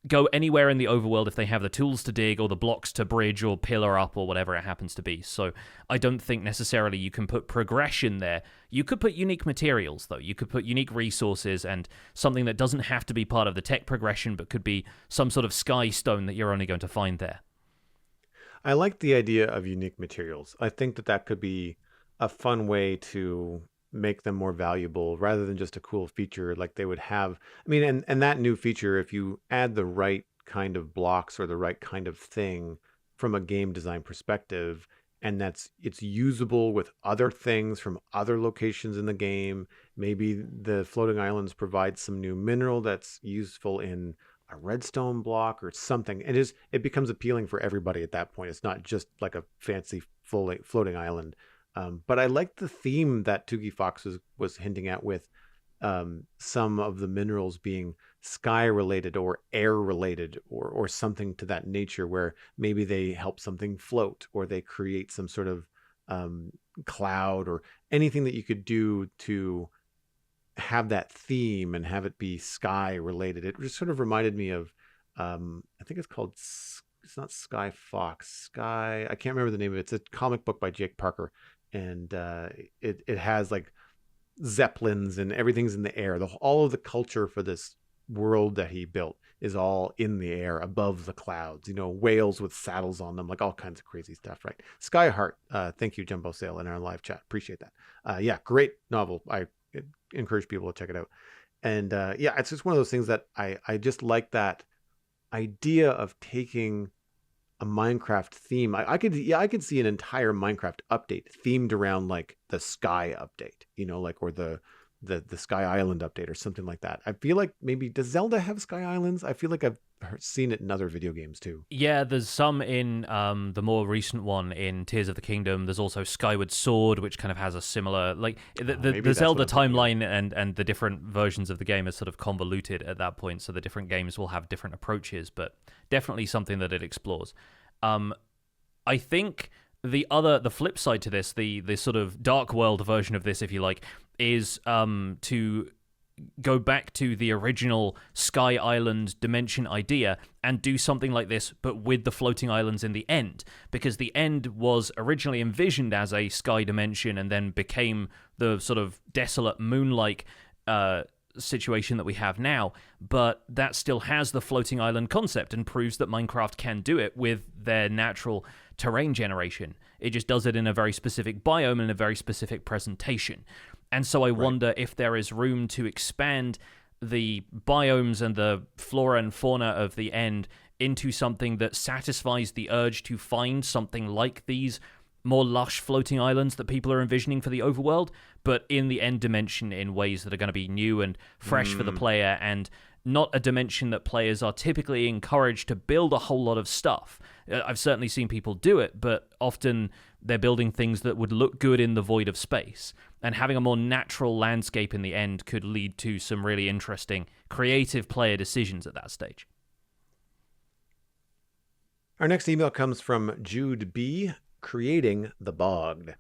go anywhere in the overworld if they have the tools to dig or the blocks to bridge or pillar up or whatever it happens to be. So I don't think necessarily you can put progression there. You could put unique materials, though. You could put unique resources and something that doesn't have to be part of the tech progression, but could be some sort of sky stone that you're only going to find there. I like the idea of unique materials. I think that could be a fun way to make them more valuable rather than just a cool feature like they would have. I mean, and that new feature, if you add the right kind of blocks or the right kind of thing from a game design perspective, and it's usable with other things from other locations in the game. Maybe the floating islands provide some new mineral that's useful in a redstone block or something. It becomes appealing for everybody at that point. It's not just like a fancy floating island. But I like the theme that Toogie Fox was hinting at with some of the minerals being sky related or air related or something to that nature, where maybe they help something float or they create some sort of cloud or anything that you could do to have that theme and have it be sky related. It just sort of reminded me of, I think it's called, it's not Sky Fox, Sky, I can't remember the name of it. It's a comic book by Jake Parker. And it has like zeppelins and everything's in the air. All of the culture for this world that he built is all in the air above the clouds. You know, whales with saddles on them, like all kinds of crazy stuff, right? Skyheart, thank you, Jumbo Sale, in our live chat. Appreciate that. Yeah, great novel. I encourage people to check it out. And yeah, it's just one of those things that I just like, that idea of taking a Minecraft theme. I could see an entire Minecraft update themed around like the sky update, you know, like, or the Sky Island update or something like that. I feel like maybe, does Zelda have Sky Islands? I feel like I've seen it in other video games too. Yeah, there's some in the more recent one in Tears of the Kingdom. There's also Skyward Sword, which kind of has a similar, like, the Zelda timeline and the different versions of the game is sort of convoluted at that point, so the different games will have different approaches, but definitely something that it explores. I think the flip side to this, the sort of dark world version of this, if you like, is to go back to the original Sky Island dimension idea and do something like this, but with the floating islands in the end, because the end was originally envisioned as a sky dimension and then became the sort of desolate moon-like situation that we have now, but that still has the floating island concept and proves that Minecraft can do it with their natural terrain generation. It just does it in a very specific biome and a very specific presentation. And so I wonder if there is room to expand the biomes and the flora and fauna of the end into something that satisfies the urge to find something like these more lush floating islands that people are envisioning for the overworld, but in the end dimension in ways that are going to be new and fresh for the player, and not a dimension that players are typically encouraged to build a whole lot of stuff. I've certainly seen people do it, but often they're building things that would look good in the void of space. And having a more natural landscape in the end could lead to some really interesting, creative player decisions at that stage. Our next email comes from Jude B., creating the Bogged.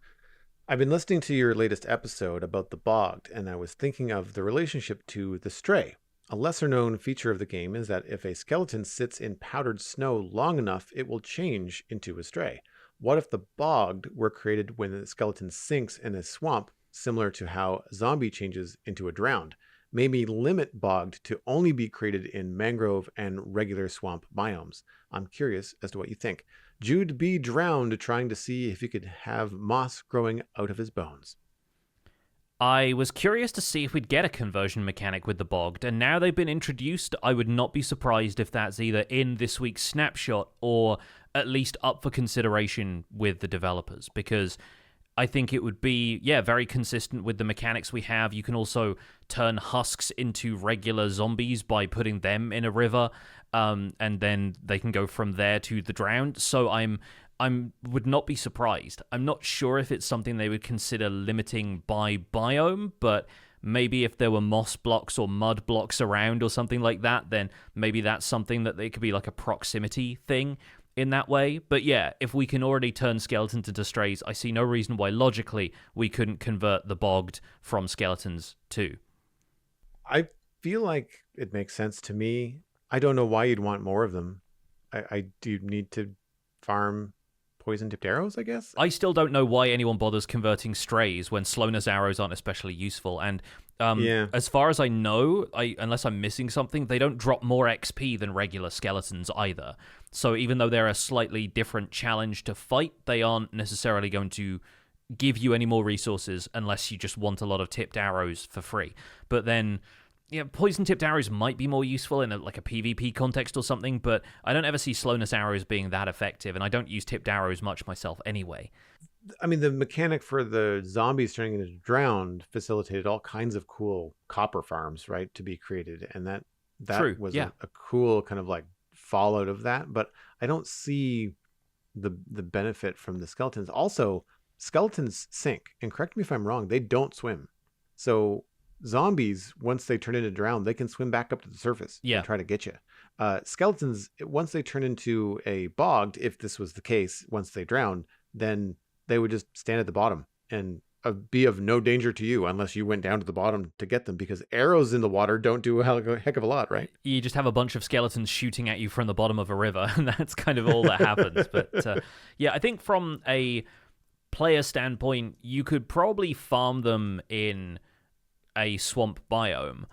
I've been listening to your latest episode about the Bogged, and I was thinking of the relationship to the Stray. A lesser-known feature of the game is that if a skeleton sits in powdered snow long enough, it will change into a stray. What if the Bogged were created when the skeleton sinks in a swamp, similar to how a zombie changes into a drowned? Maybe limit Bogged to only be created in mangrove and regular swamp biomes. I'm curious as to what you think. Jude B. drowned trying to see if he could have moss growing out of his bones. I was curious to see if we'd get a conversion mechanic with the Bogged, and now they've been introduced, I would not be surprised if that's either in this week's snapshot or at least up for consideration with the developers, because I think it would be, very consistent with the mechanics we have. You can also turn husks into regular zombies by putting them in a river, and then they can go from there to the drowned. So I'm would not be surprised. I'm not sure if it's something they would consider limiting by biome, but maybe if there were moss blocks or mud blocks around or something like that, then maybe that's something that they could be like a proximity thing in that way. But yeah, if we can already turn skeletons into strays, I see no reason why logically we couldn't convert the bogged from skeletons too. I feel like it makes sense to me. I don't know why you'd want more of them. I do need to farm poison-tipped arrows, I guess? I still don't know why anyone bothers converting strays when slowness arrows aren't especially useful. And as far as I know, unless I'm missing something, they don't drop more XP than regular skeletons either. So even though they're a slightly different challenge to fight, they aren't necessarily going to give you any more resources unless you just want a lot of tipped arrows for free. But then, poison-tipped arrows might be more useful in a PvP context or something, but I don't ever see slowness arrows being that effective, and I don't use tipped arrows much myself anyway. I mean, the mechanic for the zombies turning into drowned facilitated all kinds of cool copper farms, right, to be created, and that True, was yeah. a cool kind of like fallout of that, but I don't see the benefit from the skeletons. Also, skeletons sink, and correct me if I'm wrong, they don't swim. So zombies, once they turn into drowned, they can swim back up to the surface and try to get you. Skeletons, once they turn into a bogged, if this was the case, once they drown, then they would just stand at the bottom and be of no danger to you unless you went down to the bottom to get them, because arrows in the water don't do a heck of a lot, right? You just have a bunch of skeletons shooting at you from the bottom of a river, and that's kind of all that happens. But I think from a player standpoint, you could probably farm them in a swamp biome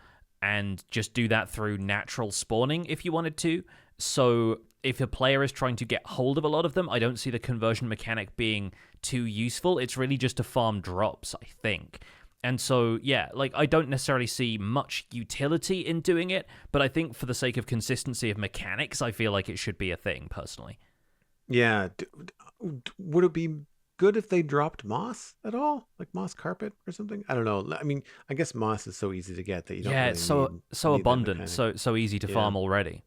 and just do that through natural spawning if you wanted to. So if a player is trying to get hold of a lot of them, I don't see the conversion mechanic being too useful. It's really just to farm drops, I think. And so, I don't necessarily see much utility in doing it, but I think for the sake of consistency of mechanics, I feel like it should be a thing, personally. Yeah. Would it be good if they dropped moss at all, like moss carpet or something? I don't know. I mean, I guess moss is so easy to get that you don't really it's so need abundant, so easy to farm already.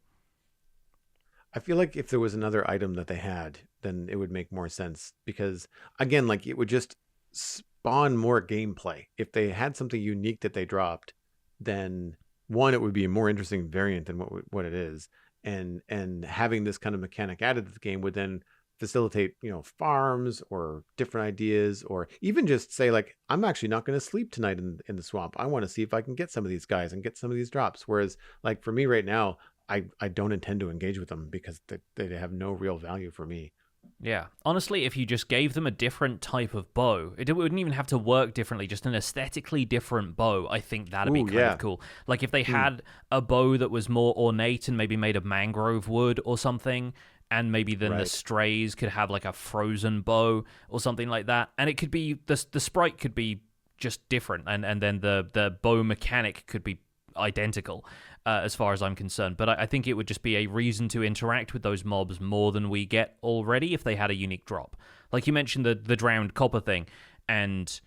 I feel like if there was another item that they had, then it would make more sense, because again, like, it would just spawn more gameplay. If they had something unique that they dropped, then one, it would be a more interesting variant than what it is, and having this kind of mechanic added to the game would then facilitate, farms or different ideas, or even just say, like, I'm actually not going to sleep tonight in the swamp. I want to see if I can get some of these guys and get some of these drops. Whereas, like, for me right now, I don't intend to engage with them because they have no real value for me. Yeah. Honestly, if you just gave them a different type of bow, it wouldn't even have to work differently, just an aesthetically different bow, I think that'd be kind of cool. Like if they had a bow that was more ornate and maybe made of mangrove wood or something, and maybe then the strays could have like a frozen bow or something like that. And it could be, the sprite could be just different, and then the bow mechanic could be identical as far as I'm concerned. But I think it would just be a reason to interact with those mobs more than we get already if they had a unique drop. Like you mentioned the drowned copper thing, and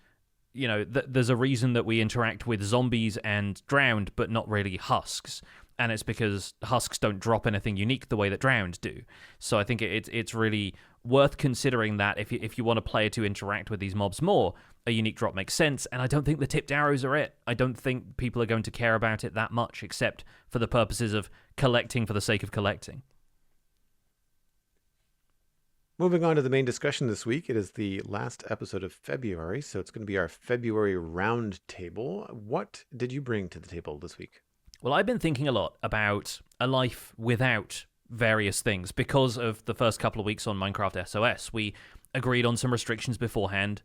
there's a reason that we interact with zombies and drowned but not really husks, and it's because husks don't drop anything unique the way that drowned do. So I think it's really worth considering that if you want a player to interact with these mobs more, a unique drop makes sense, and I don't think the tipped arrows are it. I don't think people are going to care about it that much, except for the purposes of collecting for the sake of collecting. Moving on to the main discussion this week, it is the last episode of February, so it's going to be our February round table. What did you bring to the table this week? Well, I've been thinking a lot about a life without various things. Because of the first couple of weeks on Minecraft SOS, we agreed on some restrictions beforehand.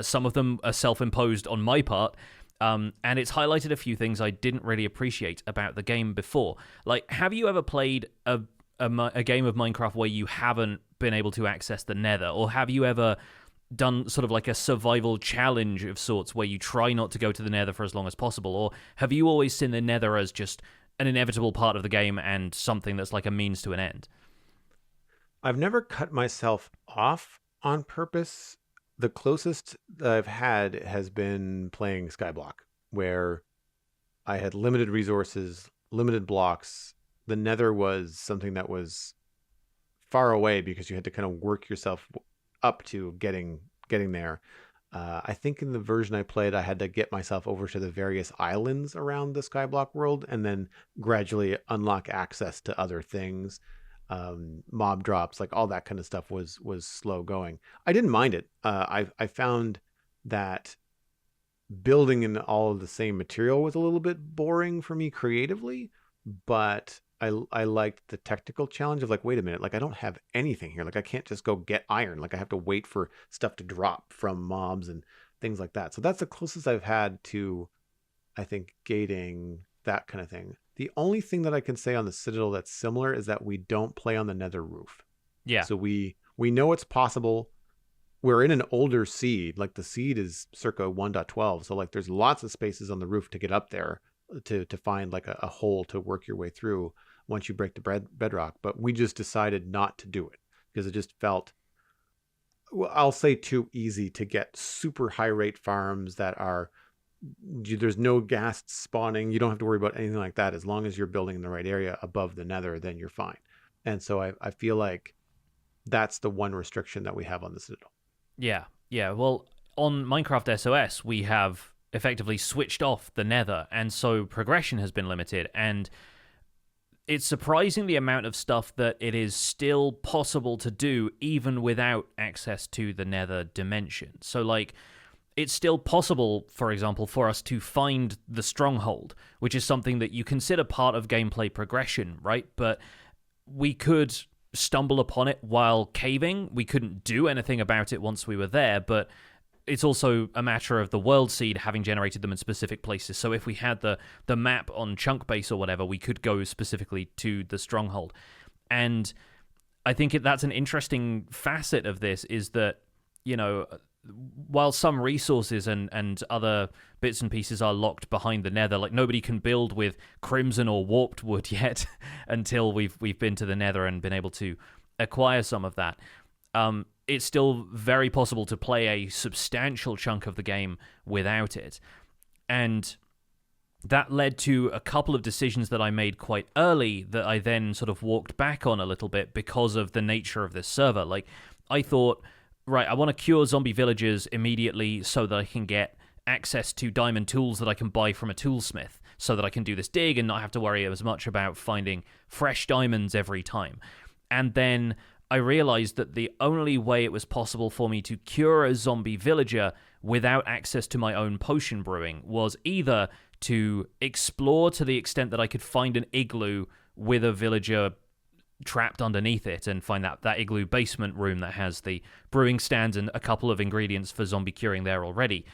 Some of them are self-imposed on my part, and it's highlighted a few things I didn't really appreciate about the game before. Like, have you ever played a game of Minecraft where you haven't been able to access the Nether? Or have you ever done sort of like a survival challenge of sorts where you try not to go to the Nether for as long as possible? Or have you always seen the Nether as just an inevitable part of the game and something that's like a means to an end? I've never cut myself off on purpose the closest that I've had has been playing Skyblock, where I had limited resources, limited blocks. The Nether was something that was far away because you had to kind of work yourself up to getting there. I think in the version I played, I had to get myself over to the various islands around the Skyblock world and then gradually unlock access to other things. Mob drops, like all that kind of stuff was slow going. I didn't mind it. I found that building in all of the same material was a little bit boring for me creatively, but I liked the technical challenge of like, wait a minute, like I don't have anything here. Like I can't just go get iron. Like I have to wait for stuff to drop from mobs and things like that. So that's the closest I've had to, I think, gating that kind of thing. The only thing that I can say on the Citadel that's similar is that we don't play on the Nether roof. Yeah. So we know it's possible. We're in an older seed. Like the seed is circa 1.12. So like there's lots of spaces on the roof to get up there to find like a hole to work your way through once you break the bedrock. But we just decided not to do it because it just felt, well, I'll say too easy to get super high rate farms that are, there's no gas spawning. You don't have to worry about anything like that. As long as you're building in the right area above the Nether, then you're fine. And so I feel like that's the one restriction that we have on the Citadel. Yeah. Well, on Minecraft SOS, we have effectively switched off the Nether, and so progression has been limited, and it's surprising the amount of stuff that it is still possible to do even without access to the Nether dimension. So, like, it's still possible, for example, for us to find the stronghold, which is something that you consider part of gameplay progression, right? But we could stumble upon it while caving. We couldn't do anything about it once we were there, but it's also a matter of the world seed having generated them in specific places. So if we had the map on chunk base or whatever, we could go specifically to the stronghold. And I think that's an interesting facet of this, is that, you know, while some resources and other bits and pieces are locked behind the Nether, like nobody can build with crimson or warped wood yet until we've been to the Nether and been able to acquire some of that. It's still very possible to play a substantial chunk of the game without it. And that led to a couple of decisions that I made quite early that I then sort of walked back on a little bit because of the nature of this server. Like, I thought, right, I want to cure zombie villagers immediately so that I can get access to diamond tools that I can buy from a toolsmith so that I can do this dig and not have to worry as much about finding fresh diamonds every time. And then I realized that the only way it was possible for me to cure a zombie villager without access to my own potion brewing was either to explore to the extent that I could find an igloo with a villager trapped underneath it and find that igloo basement room that has the brewing stand and a couple of ingredients for zombie curing there already.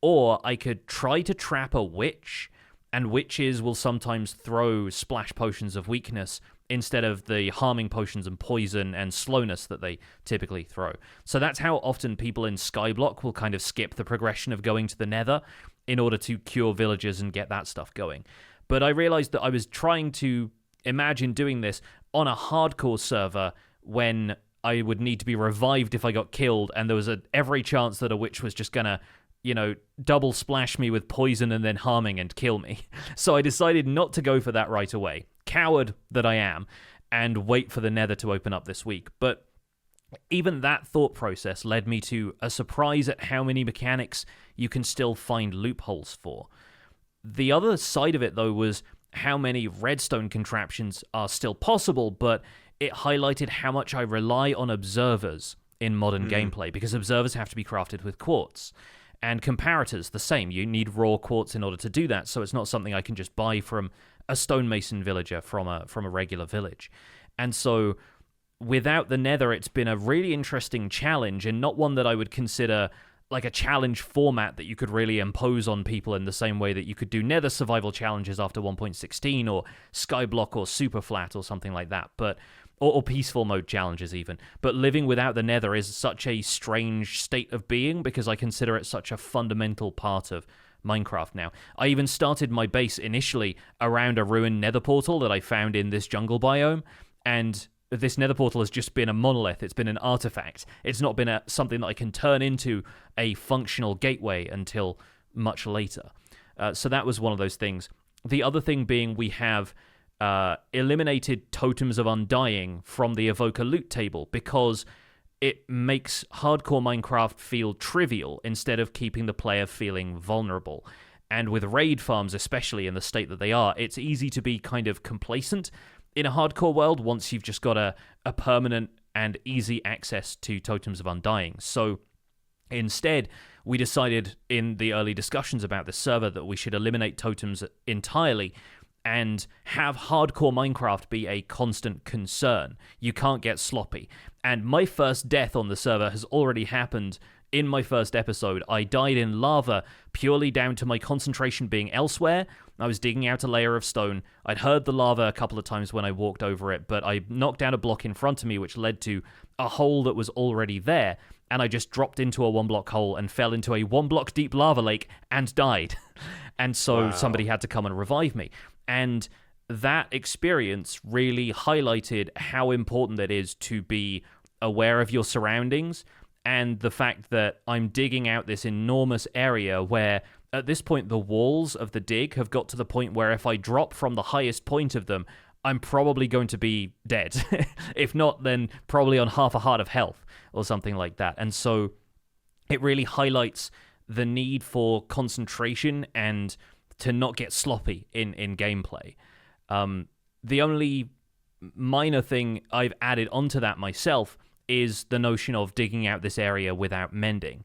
Or I could try to trap a witch, and witches will sometimes throw splash potions of weakness instead of the harming potions and poison and slowness that they typically throw. So that's how often people in Skyblock will kind of skip the progression of going to the Nether in order to cure villagers and get that stuff going. But I realized that I was trying to imagine doing this on a hardcore server when I would need to be revived if I got killed, and there was every chance that a witch was just gonna, you know, double splash me with poison and then harming and kill me. So I decided not to go for that right away. Coward that I am, and wait for the Nether to open up this week. But even that thought process led me to a surprise at how many mechanics you can still find loopholes for. The other side of it, though, was how many redstone contraptions are still possible, but it highlighted how much I rely on observers in modern gameplay, because observers have to be crafted with quartz. And comparators, the same. You need raw quartz in order to do that, so it's not something I can just buy from a stonemason villager from a regular village. And so without the Nether, it's been a really interesting challenge, and not one that I would consider like a challenge format that you could really impose on people in the same way that you could do Nether survival challenges after 1.16 or Skyblock or Superflat or something like that, but or peaceful mode challenges even. But living without the Nether is such a strange state of being because I consider it such a fundamental part of Minecraft now. I even started my base initially around a ruined Nether portal that I found in this jungle biome, and this nether portal has just been a monolith. It's been an artifact. It's not been something that I can turn into a functional gateway until much later. So that was one of those things. The other thing being we have eliminated Totems of Undying from the Evoker loot table because it makes hardcore Minecraft feel trivial instead of keeping the player feeling vulnerable. And with raid farms, especially in the state that they are, it's easy to be kind of complacent in a hardcore world once you've just got a permanent and easy access to Totems of Undying. So instead, we decided in the early discussions about this server that we should eliminate totems entirely and have hardcore Minecraft be a constant concern. You can't get sloppy. And my first death on the server has already happened in my first episode. I died in lava purely down to my concentration being elsewhere. I was digging out a layer of stone. I'd heard the lava a couple of times when I walked over it, but I knocked down a block in front of me, which led to a hole that was already there. And I just dropped into a 1-block hole and fell into a 1-block deep lava lake and died. And so somebody had to come and revive me. And that experience really highlighted how important it is to be aware of your surroundings and the fact that I'm digging out this enormous area where at this point the walls of the dig have got to the point where if I drop from the highest point of them, I'm probably going to be dead. If not, then probably on half a heart of health or something like that. And so it really highlights the need for concentration and to not get sloppy in gameplay. The only minor thing I've added onto that myself is the notion of digging out this area without mending.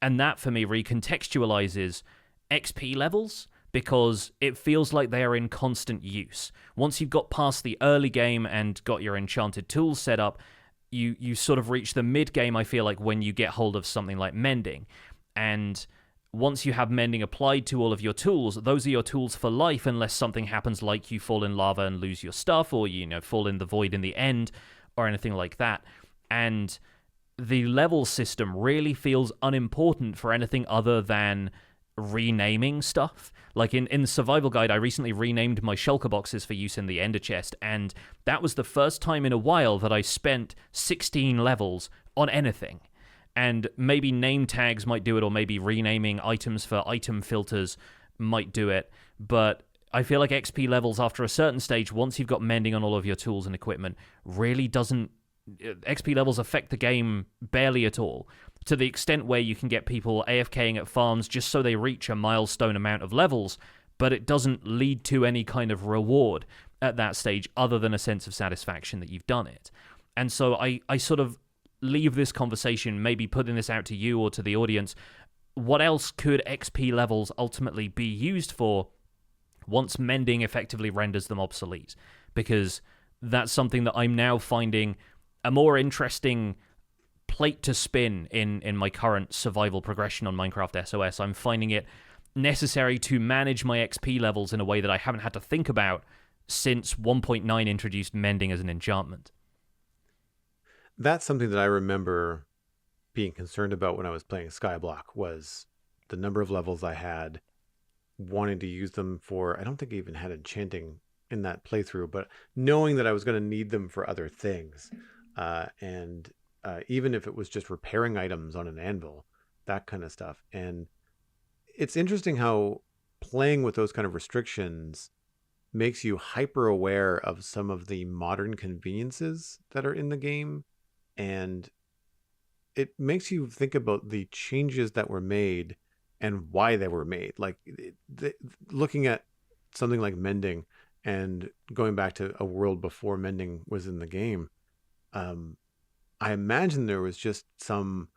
And that, for me, recontextualizes XP levels because it feels like they are in constant use. Once you've got past the early game and got your enchanted tools set up, you sort of reach the mid-game, I feel like, when you get hold of something like mending. And once you have mending applied to all of your tools, those are your tools for life unless something happens like you fall in lava and lose your stuff, or fall in the void in the end, or anything like that. And the level system really feels unimportant for anything other than renaming stuff. Like in the survival guide, I recently renamed my shulker boxes for use in the ender chest, and that was the first time in a while that I spent 16 levels on anything. And maybe name tags might do it, or maybe renaming items for item filters might do it, but I feel like XP levels after a certain stage, once you've got mending on all of your tools and equipment, really doesn't... XP levels affect the game barely at all, to the extent where you can get people AFKing at farms just so they reach a milestone amount of levels, but it doesn't lead to any kind of reward at that stage other than a sense of satisfaction that you've done it. And so I sort of leave this conversation, maybe putting this out to you or to the audience, what else could XP levels ultimately be used for once mending effectively renders them obsolete? Because that's something that I'm now finding a more interesting plate to spin in my current survival progression on Minecraft SOS. I'm finding it necessary to manage my XP levels in a way that I haven't had to think about since 1.9 introduced mending as an enchantment. That's something that I remember being concerned about when I was playing Skyblock, was the number of levels I had, wanting to use them for, I don't think I even had enchanting in that playthrough, but knowing that I was going to need them for other things. And even if it was just repairing items on an anvil, that kind of stuff. And it's interesting how playing with those kind of restrictions makes you hyper aware of some of the modern conveniences that are in the game. And it makes you think about the changes that were made and why they were made. Like looking at something like mending and going back to a world before mending was in the game, I imagine there was just some,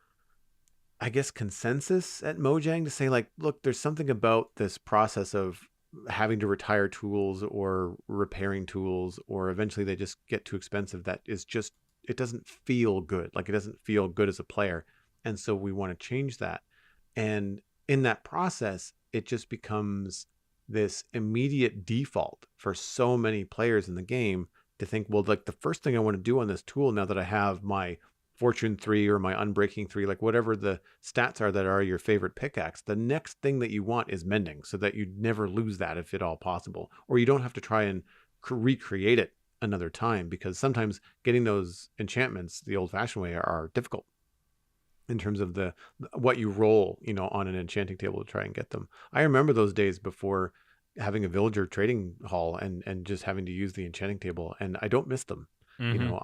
I guess, consensus at Mojang to say, like, look, there's something about this process of having to retire tools or repairing tools, or eventually they just get too expensive, that is just, it doesn't feel good. Like, it doesn't feel good as a player. And so we want to change that. And in that process, it just becomes this immediate default for so many players in the game to think, well, like, the first thing I want to do on this tool, now that I have my Fortune 3 or my Unbreaking 3, like whatever the stats are that are your favorite pickaxe, the next thing that you want is mending, so that you never lose that if at all possible, or you don't have to try and recreate it another time, because sometimes getting those enchantments the old-fashioned way are difficult in terms of what you roll, on an enchanting table to try and get them. I remember those days before having a villager trading hall and just having to use the enchanting table, and I don't miss them. Mm-hmm.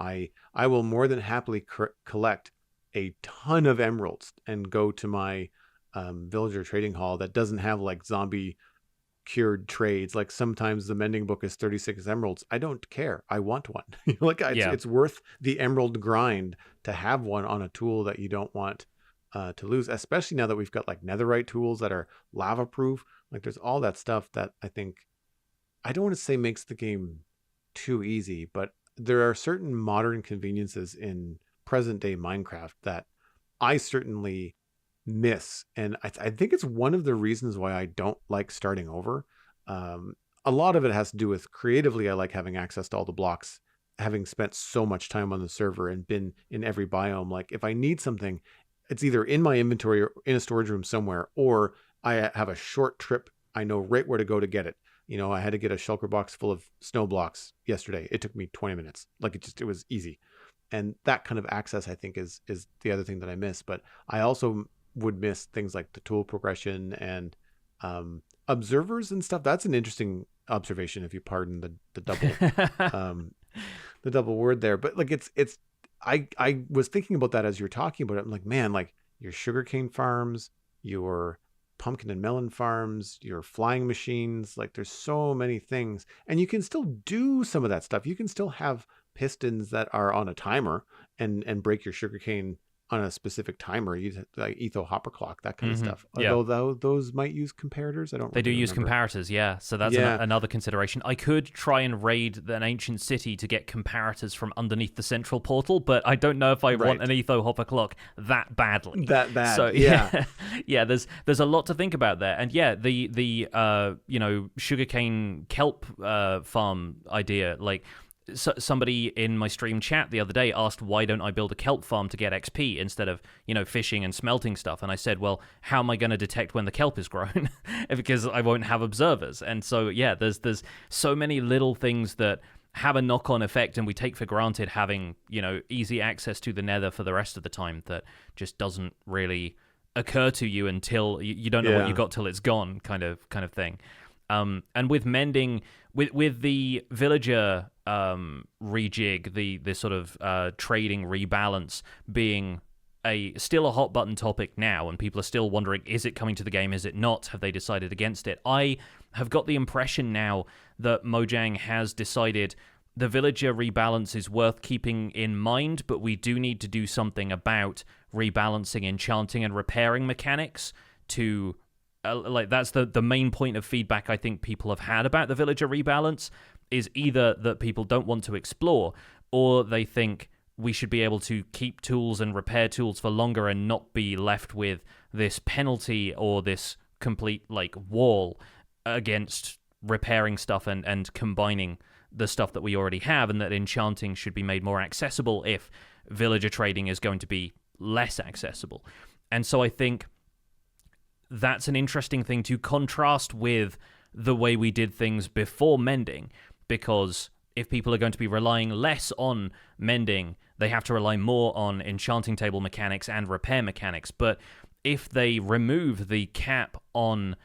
I will more than happily collect a ton of emeralds and go to my villager trading hall that doesn't have like zombie cured trades. Like sometimes the mending book is 36 emeralds. I don't care. I want one. Yeah. It's worth the emerald grind to have one on a tool that you don't want to lose, especially now that we've got like netherite tools that are lava proof. Like there's all that stuff that I think, I don't want to say makes the game too easy, but there are certain modern conveniences in present day Minecraft that I certainly miss. And I think it's one of the reasons why I don't like starting over. A lot of it has to do with creatively, I like having access to all the blocks, having spent so much time on the server and been in every biome. Like if I need something, it's either in my inventory or in a storage room somewhere, or I have a short trip. I know right where to go to get it. I had to get a shulker box full of snow blocks yesterday. It took me 20 minutes. Like it was easy. And that kind of access, I think, is the other thing that I miss. But I also would miss things like the tool progression and observers and stuff. That's an interesting observation, if you pardon the double the double word there. But like I was thinking about that as you're talking about it. I'm like, man, like your sugarcane farms, your pumpkin and melon farms, your flying machines, like there's so many things, and you can still do some of that stuff. You can still have pistons that are on a timer and break your sugarcane on a specific timer, like etho hopper clock, that kind of stuff. Yeah. Although those might use comparators. They do really use remember. comparators, yeah. So that's another consideration. I could try and raid an ancient city to get comparators from underneath the central portal, but I don't know if I want an etho hopper clock that badly. That bad. So yeah. yeah, there's a lot to think about there. And yeah, the sugarcane kelp farm idea, like somebody in my stream chat the other day asked, why don't I build a kelp farm to get XP instead of, fishing and smelting stuff? And I said, well, how am I going to detect when the kelp is grown? Because I won't have observers. And so, yeah, there's so many little things that have a knock-on effect, and we take for granted having, easy access to the nether for the rest of the time that just doesn't really occur to you until you don't know what you got till it's gone kind of thing. And with mending, with the villager rejig, the sort of trading rebalance being still a hot button topic now, and people are still wondering, is it coming to the game, is it not, have they decided against it? I have got the impression now that Mojang has decided the villager rebalance is worth keeping in mind, but we do need to do something about rebalancing enchanting and repairing mechanics to that's the main point of feedback I think people have had about the villager rebalance, is either that people don't want to explore, or they think we should be able to keep tools and repair tools for longer and not be left with this penalty or this complete wall against repairing stuff and combining the stuff that we already have, and that enchanting should be made more accessible if villager trading is going to be less accessible. And so I think that's an interesting thing to contrast with the way we did things before mending, because if people are going to be relying less on mending, they have to rely more on enchanting table mechanics and repair mechanics. But if they remove the cap on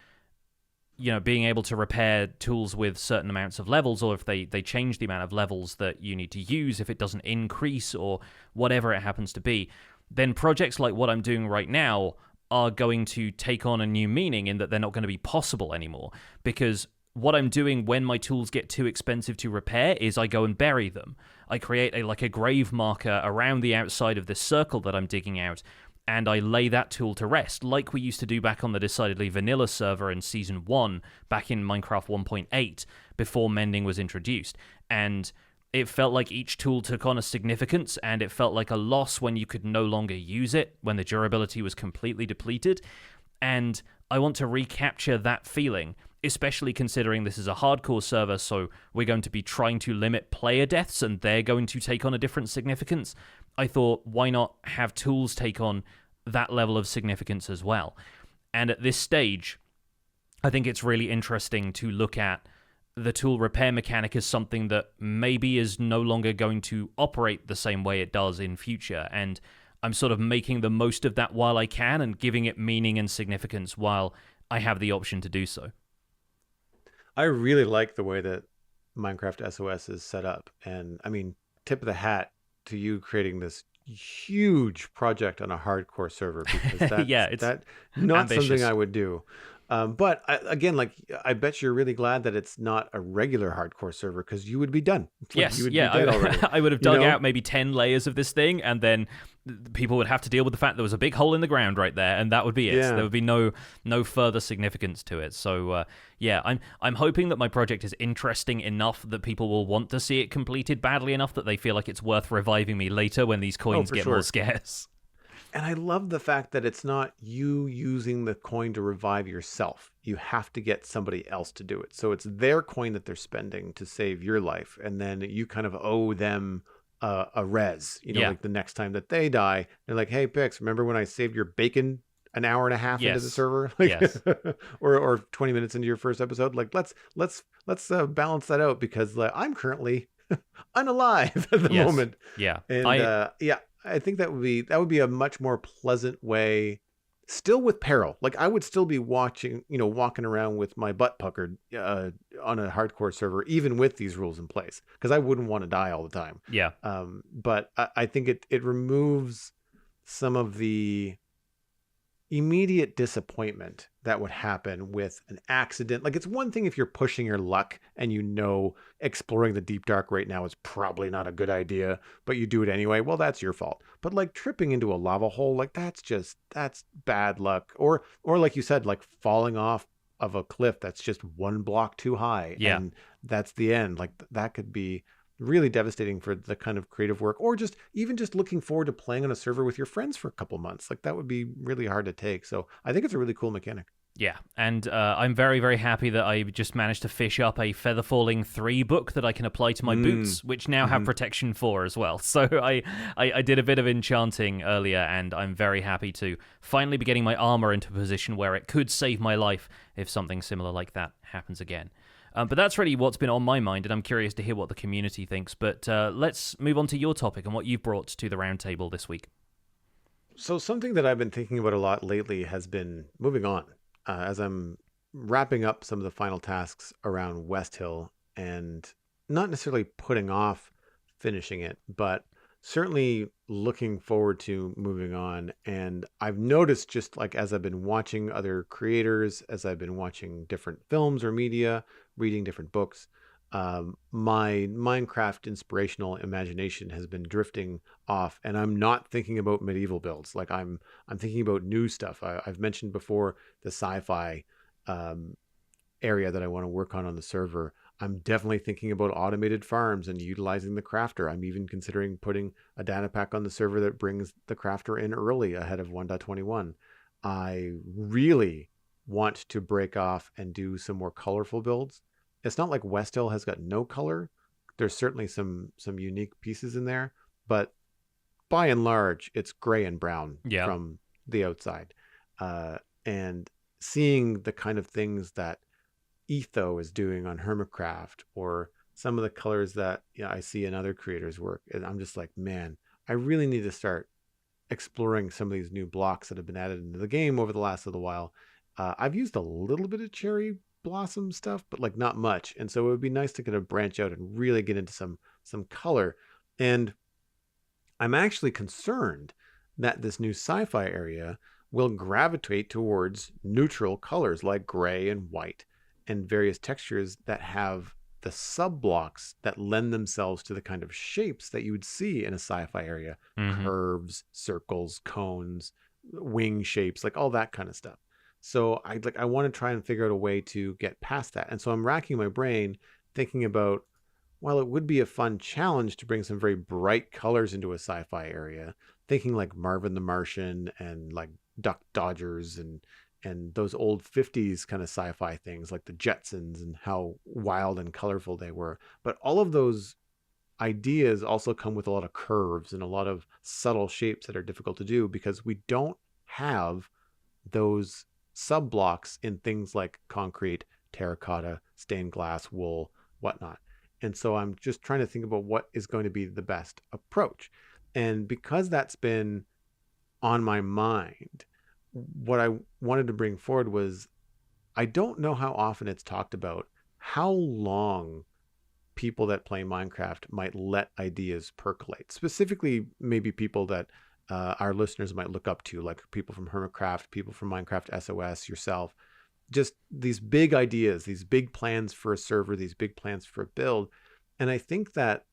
being able to repair tools with certain amounts of levels, or if they change the amount of levels that you need to use, if it doesn't increase or whatever it happens to be, then projects like what I'm doing right now are going to take on a new meaning in that they're not going to be possible anymore. Because what I'm doing when my tools get too expensive to repair is I go and bury them. I create a grave marker around the outside of this circle that I'm digging out, and I lay that tool to rest, like we used to do back on the decidedly vanilla server in Season 1, back in Minecraft 1.8, before mending was introduced. And it felt like each tool took on a significance, and it felt like a loss when you could no longer use it, when the durability was completely depleted. And I want to recapture that feeling, especially considering this is a hardcore server, so we're going to be trying to limit player deaths, and they're going to take on a different significance. I thought, why not have tools take on that level of significance as well? And at this stage, I think it's really interesting to look at the tool repair mechanic is something that maybe is no longer going to operate the same way it does in future, and I'm sort of making the most of that while I can and giving it meaning and significance while I have the option to do so. I really like the way that Minecraft SOS is set up. And I mean, tip of the hat to you creating this huge project on a hardcore server, because that's Yeah, it's not ambitious. something I would do. But again, like, I bet you're really glad that it's not a regular hardcore server, because you would be done. Yes, You would yeah, be dead already. I would have dug out maybe 10 layers of this thing, and then people would have to deal with the fact there was a big hole in the ground right there, and that would be it. Yeah. There would be no further significance to it. So yeah, I'm hoping that my project is interesting enough that people will want to see it completed badly enough that they feel like it's worth reviving me later when these coins get more scarce. And I love the fact that it's not you using the coin to revive yourself. You have to get somebody else to do it. So it's their coin that they're spending to save your life. And then you kind of owe them a res, like the next time that they die, they're like, hey, Pix, remember when I saved your bacon an hour and a half into the server? Yes. or 20 minutes into your first episode? Like, let's balance that out, because I'm currently unalive at the moment. Yeah. And I think that would be a much more pleasant way, still with peril. Like, I would still be walking around with my butt puckered on a hardcore server, even with these rules in place, because I wouldn't want to die all the time. Yeah. But I think it removes some of the immediate disappointment that would happen with an accident. Like, it's one thing if you're pushing your luck and exploring the deep dark right now is probably not a good idea, but you do it anyway. Well, that's your fault. But like tripping into a lava hole, like that's bad luck. Or like you said, like falling off of a cliff that's just one block too high, and that's the end. Like, that could be really devastating for the kind of creative work, or just looking forward to playing on a server with your friends for a couple months. Like, that would be really hard to take. So I think it's a really cool mechanic. Yeah, and I'm very, very happy that I just managed to fish up a Feather Falling 3 book that I can apply to my boots, which now have Protection 4 as well. So I did a bit of enchanting earlier, and I'm very happy to finally be getting my armor into a position where it could save my life if something similar like that happens again. But that's really what's been on my mind, and I'm curious to hear what the community thinks. But let's move on to your topic and what you've brought to the roundtable this week. So something that I've been thinking about a lot lately has been moving on. As I'm wrapping up some of the final tasks around West Hill, and not necessarily putting off finishing it, but certainly looking forward to moving on. And I've noticed, just like as I've been watching other creators, as I've been watching different films or media, reading different books, my Minecraft inspirational imagination has been drifting off, and I'm not thinking about medieval builds. Like, I'm thinking about new stuff. I've mentioned before the sci-fi area that I want to work on the server. I'm definitely thinking about automated farms and utilizing the crafter. I'm even considering putting a data pack on the server that brings the crafter in early ahead of 1.21. I really want to break off and do some more colorful builds. It's not like West Hill has got no color. There's certainly some unique pieces in there, but by and large, it's gray and brown from the outside. And seeing the kind of things that Etho is doing on Hermitcraft, or some of the colors that I see in other creators' work, and I'm just like, man, I really need to start exploring some of these new blocks that have been added into the game over the last little while. I've used a little bit of cherry blossom stuff, but like not much, and so it would be nice to kind of branch out and really get into some color. And I'm actually concerned that this new sci-fi area will gravitate towards neutral colors like gray and white, and various textures that have the sub blocks that lend themselves to the kind of shapes that you would see in a sci-fi area. Curves, circles, cones, wing shapes, like all that kind of stuff. So I want to try and figure out a way to get past that. And so I'm racking my brain thinking about, well, it would be a fun challenge to bring some very bright colors into a sci-fi area, thinking like Marvin the Martian and like Duck Dodgers and those old 50s kind of sci-fi things like the Jetsons and how wild and colorful they were. But all of those ideas also come with a lot of curves and a lot of subtle shapes that are difficult to do, because we don't have those sub blocks in things like concrete, terracotta, stained glass, wool, whatnot. And so I'm just trying to think about what is going to be the best approach. And because that's been on my mind, what I wanted to bring forward was, I don't know how often it's talked about how long people that play Minecraft might let ideas percolate. Specifically, maybe people that our listeners might look up to, like people from Hermitcraft, people from Minecraft SOS, yourself. Just these big ideas, these big plans for a server, these big plans for a build. And I think that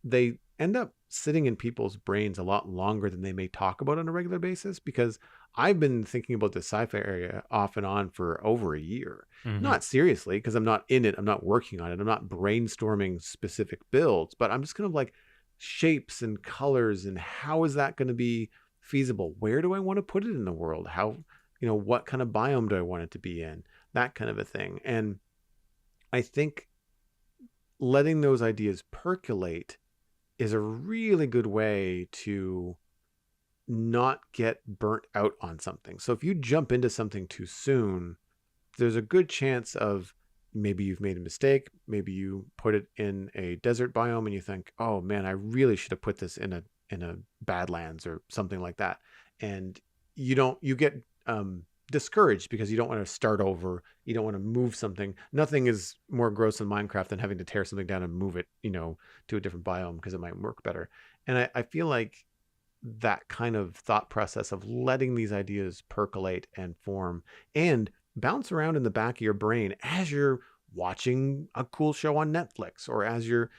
they end up sitting in people's brains a lot longer than they may talk about on a regular basis, because I've been thinking about the sci-fi area off and on for over a year. Not seriously, because I'm not in it, I'm not working on it, I'm not brainstorming specific builds, but I'm just kind of like shapes and colors, and how is that going to be feasible? Where do I want to put it in the world? How, what kind of biome do I want it to be in? That kind of a thing. And I think letting those ideas percolate is a really good way to not get burnt out on something. So if you jump into something too soon, there's a good chance of maybe you've made a mistake. Maybe you put it in a desert biome and you think, oh man, I really should have put this in a Badlands or something like that. And you get discouraged because you don't want to start over. You don't want to move something. Nothing is more gross in Minecraft than having to tear something down and move it, to a different biome because it might work better. And I feel like that kind of thought process of letting these ideas percolate and form and bounce around in the back of your brain as you're watching a cool show on Netflix, or as you're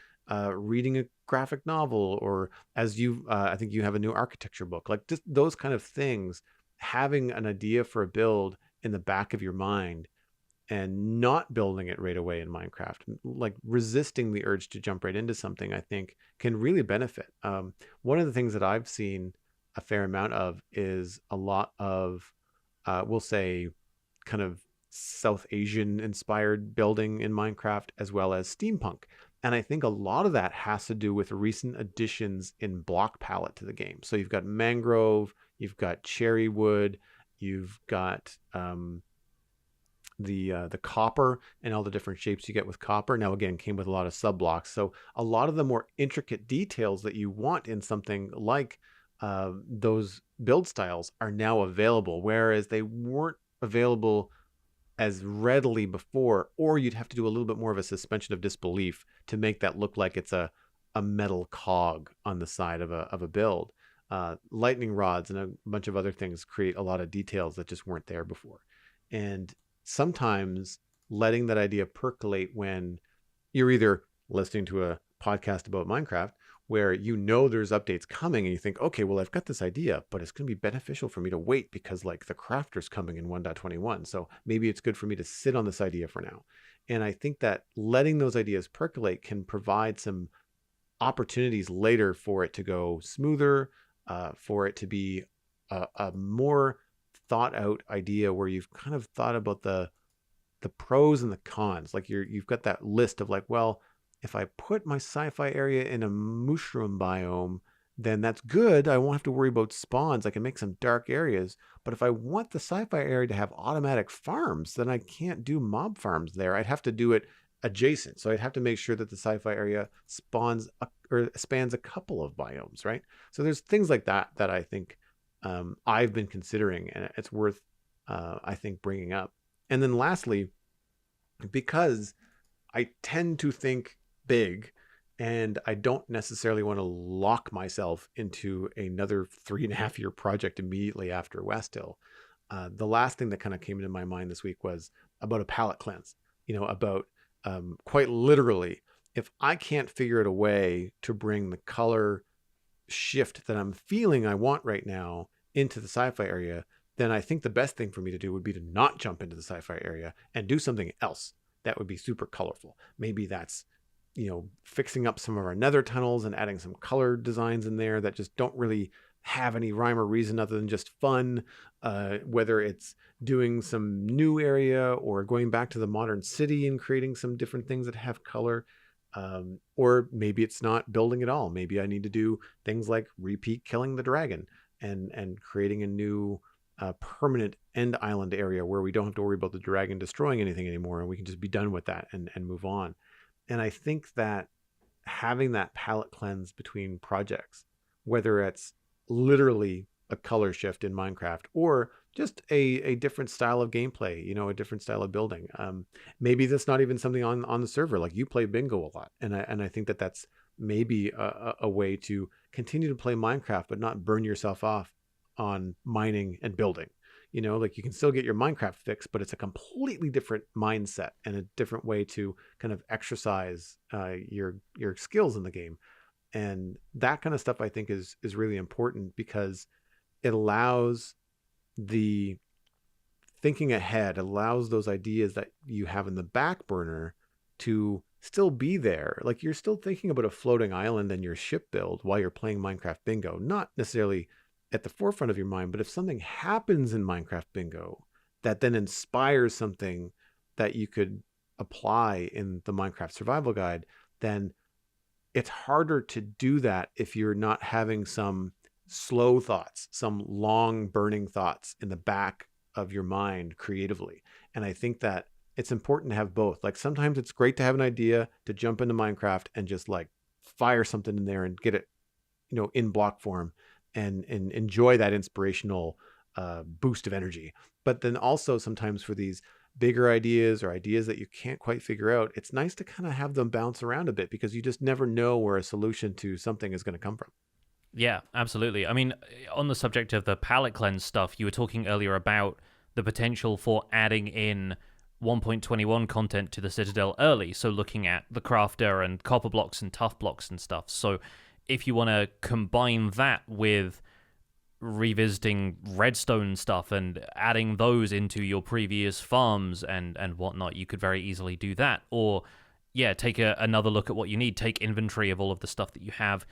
reading a graphic novel, or as I think you have a new architecture book, like just those kind of things. Having an idea for a build in the back of your mind and not building it right away in Minecraft, like resisting the urge to jump right into something, I think can really benefit. One of the things that I've seen a fair amount of is a lot of, we'll say, kind of South Asian inspired building in Minecraft, as well as steampunk. And I think a lot of that has to do with recent additions in block palette to the game. So you've got mangrove, you've got cherry wood, you've got the copper and all the different shapes you get with copper. Now, again, came with a lot of sub blocks. So a lot of the more intricate details that you want in something like those build styles are now available, whereas they weren't available as readily before, or you'd have to do a little bit more of a suspension of disbelief to make that look like it's a metal cog on the side of a build. Lightning rods and a bunch of other things create a lot of details that just weren't there before. And sometimes letting that idea percolate when you're either listening to a podcast about Minecraft where there's updates coming and you think, okay, well, I've got this idea, but it's going to be beneficial for me to wait because like the crafter's coming in 1.21. So maybe it's good for me to sit on this idea for now. And I think that letting those ideas percolate can provide some opportunities later for it to go smoother, for it to be a more thought out idea where you've kind of thought about the pros and the cons. Like you've got that list of like, well, if I put my sci-fi area in a mushroom biome, then that's good. I won't have to worry about spawns. I can make some dark areas. But if I want the sci-fi area to have automatic farms, then I can't do mob farms there. I'd have to do it adjacent. So I'd have to make sure that the sci-fi area spans a couple of biomes, right? So there's things like that I think I've been considering, and it's worth, I think, bringing up. And then lastly, because I tend to think big and I don't necessarily want to lock myself into another 3.5 year project immediately after West Hill, the last thing that kind of came into my mind this week was about a palette cleanse, about quite literally, if I can't figure out a way to bring the color shift that I'm feeling I want right now into the sci-fi area, then I think the best thing for me to do would be to not jump into the sci-fi area and do something else that would be super colorful. Maybe that's, fixing up some of our nether tunnels and adding some color designs in there that just don't really have any rhyme or reason other than just fun. Whether it's doing some new area or going back to the modern city and creating some different things that have color. Or maybe it's not building at all. Maybe I need to do things like repeat killing the dragon and creating a new a permanent end island area where we don't have to worry about the dragon destroying anything anymore, and we can just be done with that and move on. And I think that having that palette cleanse between projects, whether it's literally a color shift in Minecraft or just a different style of gameplay, a different style of building. Maybe that's not even something on the server. Like you play bingo a lot. And I think that that's maybe a way to continue to play Minecraft, but not burn yourself off on mining and building. Like you can still get your Minecraft fix, but it's a completely different mindset and a different way to kind of exercise your skills in the game. And that kind of stuff I think is really important because it allows the thinking ahead, allows those ideas that you have in the back burner to still be there. Like you're still thinking about a floating island and your ship build while you're playing Minecraft Bingo, not necessarily at the forefront of your mind, but if something happens in Minecraft Bingo that then inspires something that you could apply in the Minecraft Survival Guide, then it's harder to do that if you're not having some slow thoughts, some long burning thoughts in the back of your mind creatively. And I think that it's important to have both. Like sometimes it's great to have an idea to jump into Minecraft and just like fire something in there and get it, in block form and enjoy that inspirational boost of energy. But then also sometimes for these bigger ideas or ideas that you can't quite figure out, it's nice to kind of have them bounce around a bit because you just never know where a solution to something is going to come from. Yeah, absolutely. I mean, on the subject of the palette cleanse stuff, you were talking earlier about the potential for adding in 1.21 content to the Citadel early. So looking at the crafter and copper blocks and tough blocks and stuff. So if you want to combine that with revisiting redstone stuff and adding those into your previous farms and whatnot, you could very easily do that. Or, yeah, take another look at what you need. Take inventory of all of the stuff that you have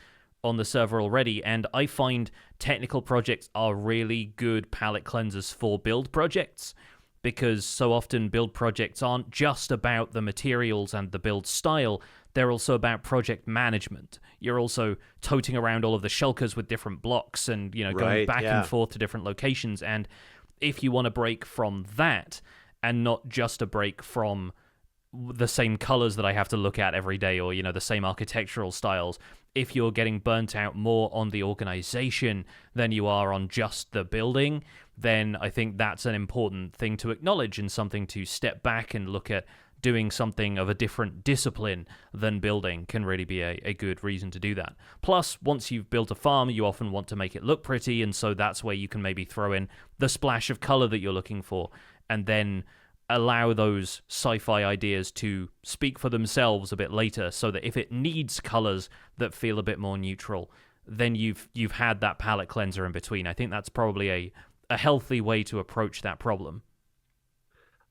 on the server already, and I find technical projects are really good palette cleansers for build projects, because so often build projects aren't just about the materials and the build style, they're also about project management. You're also toting around all of the shulkers with different blocks and, going back and forth to different locations, and if you want to break from that and not just a break from the same colors that I have to look at every day or, the same architectural styles, if you're getting burnt out more on the organization than you are on just the building, then I think that's an important thing to acknowledge and something to step back and look at. Doing something of a different discipline than building can really be a good reason to do that. Plus, once you've built a farm, you often want to make it look pretty, and so that's where you can maybe throw in the splash of color that you're looking for, and then allow those sci-fi ideas to speak for themselves a bit later, so that if it needs colors that feel a bit more neutral, then you've had that palette cleanser in between. I think that's probably a healthy way to approach that problem.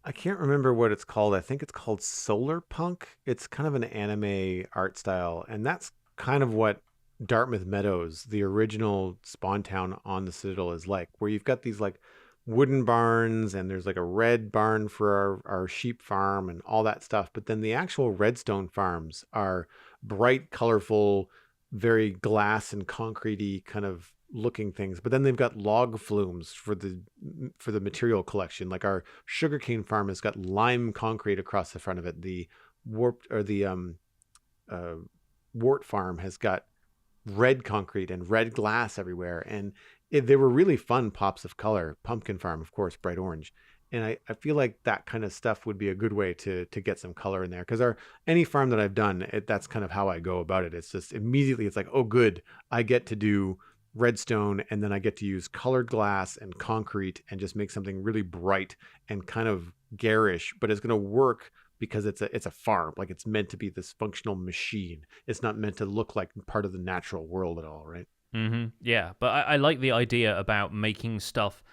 I can't remember what it's called. I think it's called Solar Punk. It's kind of an anime art style, and that's kind of what Dartmouth Meadows, the original spawn town on the Citadel, is like, where you've got these like wooden barns and there's like a red barn for our sheep farm and all that stuff. But then the actual redstone farms are bright, colorful, very glass and concrete-y kind of looking things. But then they've got log flumes for the material collection. Like our sugarcane farm has got lime concrete across the front of it. The wart farm has got red concrete and red glass everywhere. And they were really fun pops of color. Pumpkin farm, of course, bright orange. And I feel like that kind of stuff would be a good way to get some color in there. Because any farm that I've done, that's kind of how I go about it. It's just immediately, it's like, oh, good, I get to do redstone, and then I get to use colored glass and concrete and just make something really bright and kind of garish, but it's going to work because it's a farm. Like, it's meant to be this functional machine. It's not meant to look like part of the natural world at all, right? Mm-hmm. Yeah, but I like the idea about making stuff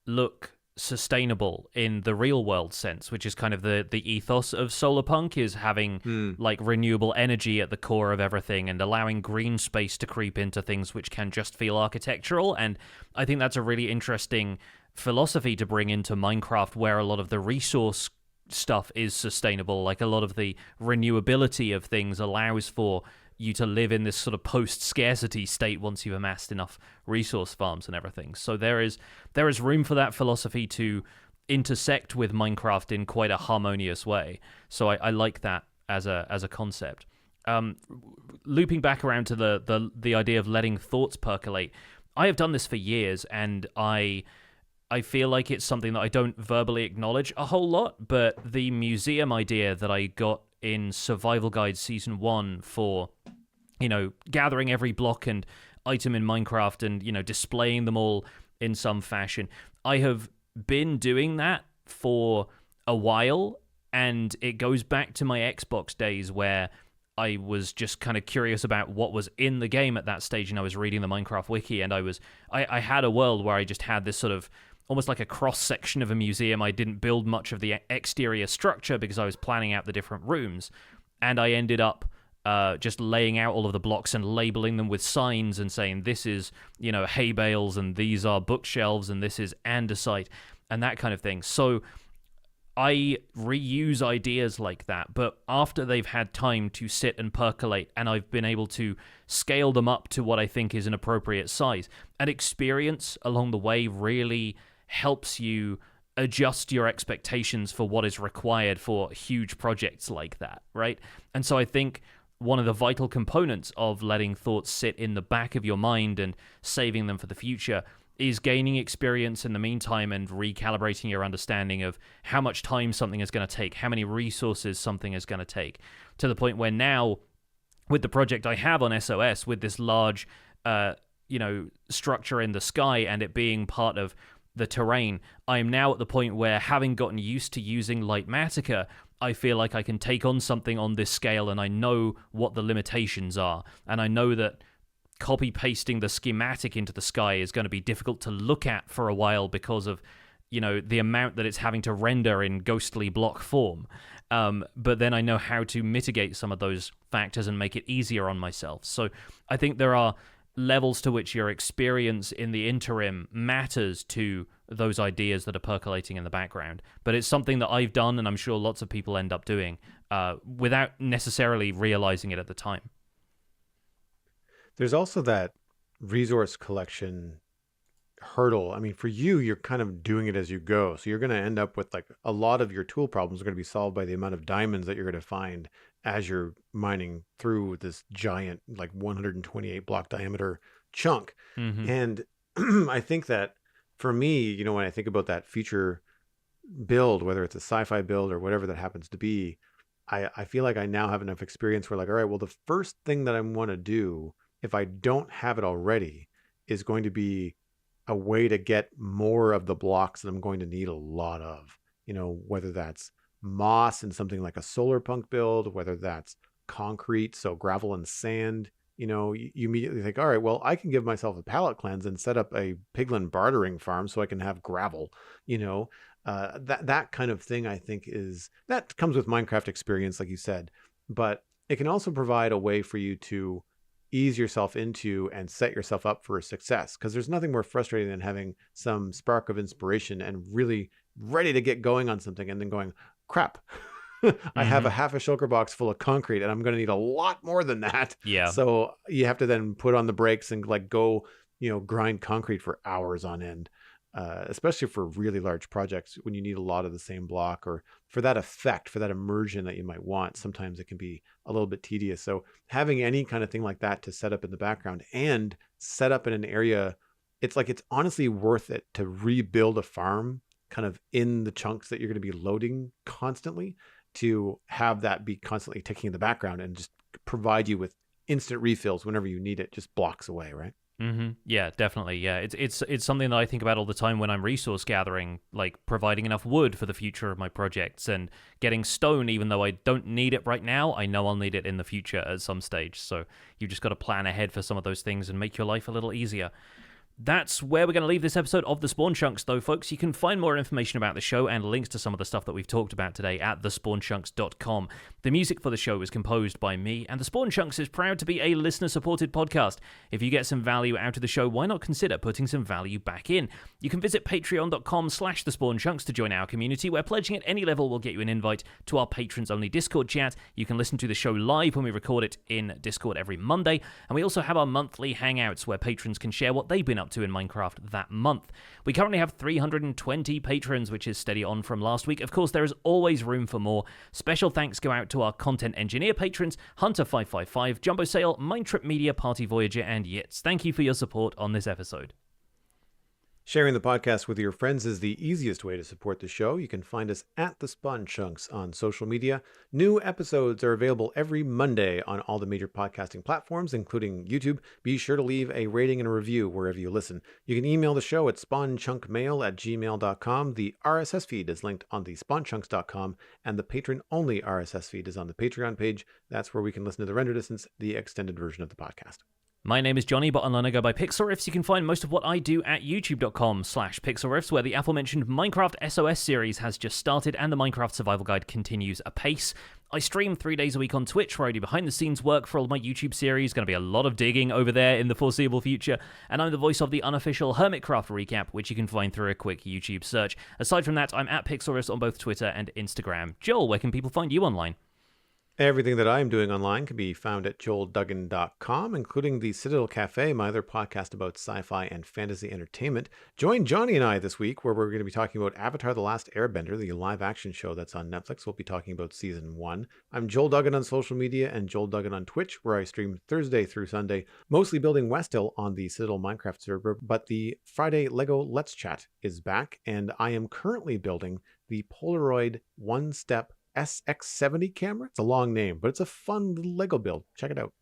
look sustainable in the real world sense, which is kind of the ethos of Solarpunk, is having like renewable energy at the core of everything and allowing green space to creep into things which can just feel architectural. And I think that's a really interesting philosophy to bring into Minecraft, where a lot of the resource stuff is sustainable. Like, a lot of the renewability of things allows for you to live in this sort of post-scarcity state once you've amassed enough resource farms and everything. So there is room for that philosophy to intersect with Minecraft in quite a harmonious way. So I like that as a concept. Looping back around to the idea of letting thoughts percolate, I have done this for years, and I feel like it's something that I don't verbally acknowledge a whole lot, but the museum idea that I got in Survival Guide Season 1 for, gathering every block and item in Minecraft and, displaying them all in some fashion. I have been doing that for a while, and it goes back to my Xbox days where I was just kind of curious about what was in the game at that stage, and I was reading the Minecraft wiki, and I had a world where I just had this sort of almost like a cross-section of a museum. I didn't build much of the exterior structure because I was planning out the different rooms, and I ended up just laying out all of the blocks and labeling them with signs and saying, this is, hay bales, and these are bookshelves, and this is andesite, and that kind of thing. So I reuse ideas like that, but after they've had time to sit and percolate, and I've been able to scale them up to what I think is an appropriate size, and experience along the way really helps you adjust your expectations for what is required for huge projects like that, right? And so I think one of the vital components of letting thoughts sit in the back of your mind and saving them for the future is gaining experience in the meantime and recalibrating your understanding of how much time something is going to take, how many resources something is going to take, to the point where now, with the project I have on SOS, with this large, structure in the sky and it being part of the terrain, I am now at the point where, having gotten used to using Lightmatica, I feel like I can take on something on this scale, and I know what the limitations are, and I know that copy-pasting the schematic into the sky is going to be difficult to look at for a while because of, the amount that it's having to render in ghostly block form. But then I know how to mitigate some of those factors and make it easier on myself. So I think there are levels to which your experience in the interim matters to those ideas that are percolating in the background. But it's something that I've done, and I'm sure lots of people end up doing without necessarily realizing it at the time. There's also that resource collection hurdle. I mean, for you, you're kind of doing it as you go. So you're going to end up with, like, a lot of your tool problems are going to be solved by the amount of diamonds that you're going to find as you're mining through this giant, like 128 block diameter chunk. Mm-hmm. And I think that for me, when I think about that future build, whether it's a sci-fi build or whatever that happens to be, I feel like I now have enough experience where, like, all right, well, the first thing that I want to do, if I don't have it already, is going to be a way to get more of the blocks that I'm going to need a lot of, whether that's moss and something like a solar punk build, whether that's concrete, so gravel and sand. You immediately think, all right, well, I can give myself a palette cleanse and set up a piglin bartering farm so I can have gravel. That kind of thing, I think, that comes with Minecraft experience, like you said, but it can also provide a way for you to ease yourself into and set yourself up for success, because there's nothing more frustrating than having some spark of inspiration and really ready to get going on something and then going, crap, I have a half a shulker box full of concrete and I'm going to need a lot more than that. Yeah. So you have to then put on the brakes and, like, go, grind concrete for hours on end, especially for really large projects when you need a lot of the same block, or for that effect, for that immersion that you might want. Sometimes it can be a little bit tedious. So having any kind of thing like that to set up in the background and set up in an area, it's honestly worth it to rebuild a farm kind of in the chunks that you're going to be loading constantly, to have that be constantly ticking in the background and just provide you with instant refills whenever you need it, just blocks away, right? Mm-hmm. Yeah, definitely. Yeah, it's something that I think about all the time when I'm resource gathering, like providing enough wood for the future of my projects and getting stone, even though I don't need it right now. I know I'll need it in the future at some stage. So you just got to plan ahead for some of those things and make your life a little easier. That's where we're going to leave this episode of The Spawn Chunks, though, folks. You can find more information about the show and links to some of the stuff that we've talked about today at thespawnchunks.com. The music for the show is composed by me, and The Spawn Chunks is proud to be a listener-supported podcast. If you get some value out of the show, why not consider putting some value back in? You can visit patreon.com/thespawnchunks to join our community, where pledging at any level will get you an invite to our patrons-only Discord chat. You can listen to the show live when we record it in Discord every Monday, and we also have our monthly hangouts where patrons can share what they've been up to in Minecraft that month. We currently have 320 patrons, which is steady on from last week. Of course, there is always room for more. Special thanks go out to our content engineer patrons, Hunter555, Jumbo Sale, Mindtrip Media, Party Voyager, and Yitz. Thank you for your support on this episode. Sharing the podcast with your friends is the easiest way to support the show. You can find us at The Spawn Chunks on social media. New episodes are available every Monday on all the major podcasting platforms, including YouTube. Be sure to leave a rating and a review wherever you listen. You can email the show at spawnchunkmail@gmail.com. The RSS feed is linked on the spawnchunks.com, and the patron-only RSS feed is on the Patreon page. That's where we can listen to the render distance, the extended version of the podcast. My name is Jonny, but online I go by Pixel You can find most of what I do at youtube.com/pixelriffs, where the aforementioned Minecraft SOS series has just started and the Minecraft Survival Guide continues apace. I stream 3 days a week on Twitch, where I do behind-the-scenes work for all of my YouTube series. Going to be a lot of digging over there in the foreseeable future. And I'm the voice of the unofficial Hermitcraft recap, which you can find through a quick YouTube search. Aside from that, I'm at Pixelriffs on both Twitter and Instagram. Joel, where can people find you online? Everything that I'm doing online can be found at joelduggan.com, including the Citadel Cafe, my other podcast about sci-fi and fantasy entertainment. Join Jonny and I this week, where we're going to be talking about Avatar: The Last Airbender, the live-action show that's on Netflix. We'll be talking about Season 1. I'm Joel Duggan on social media and Joel Duggan on Twitch, where I stream Thursday through Sunday, mostly building Westhill on the Citadel Minecraft server, but the Friday Lego Let's Chat is back, and I am currently building the Polaroid one-step SX70 camera. It's a long name, but it's a fun little Lego build. Check it out.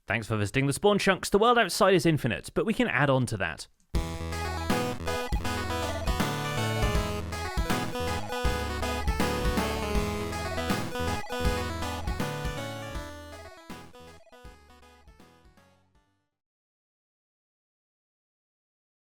Thanks for visiting The Spawn Chunks. The world outside is infinite, but we can add on to that.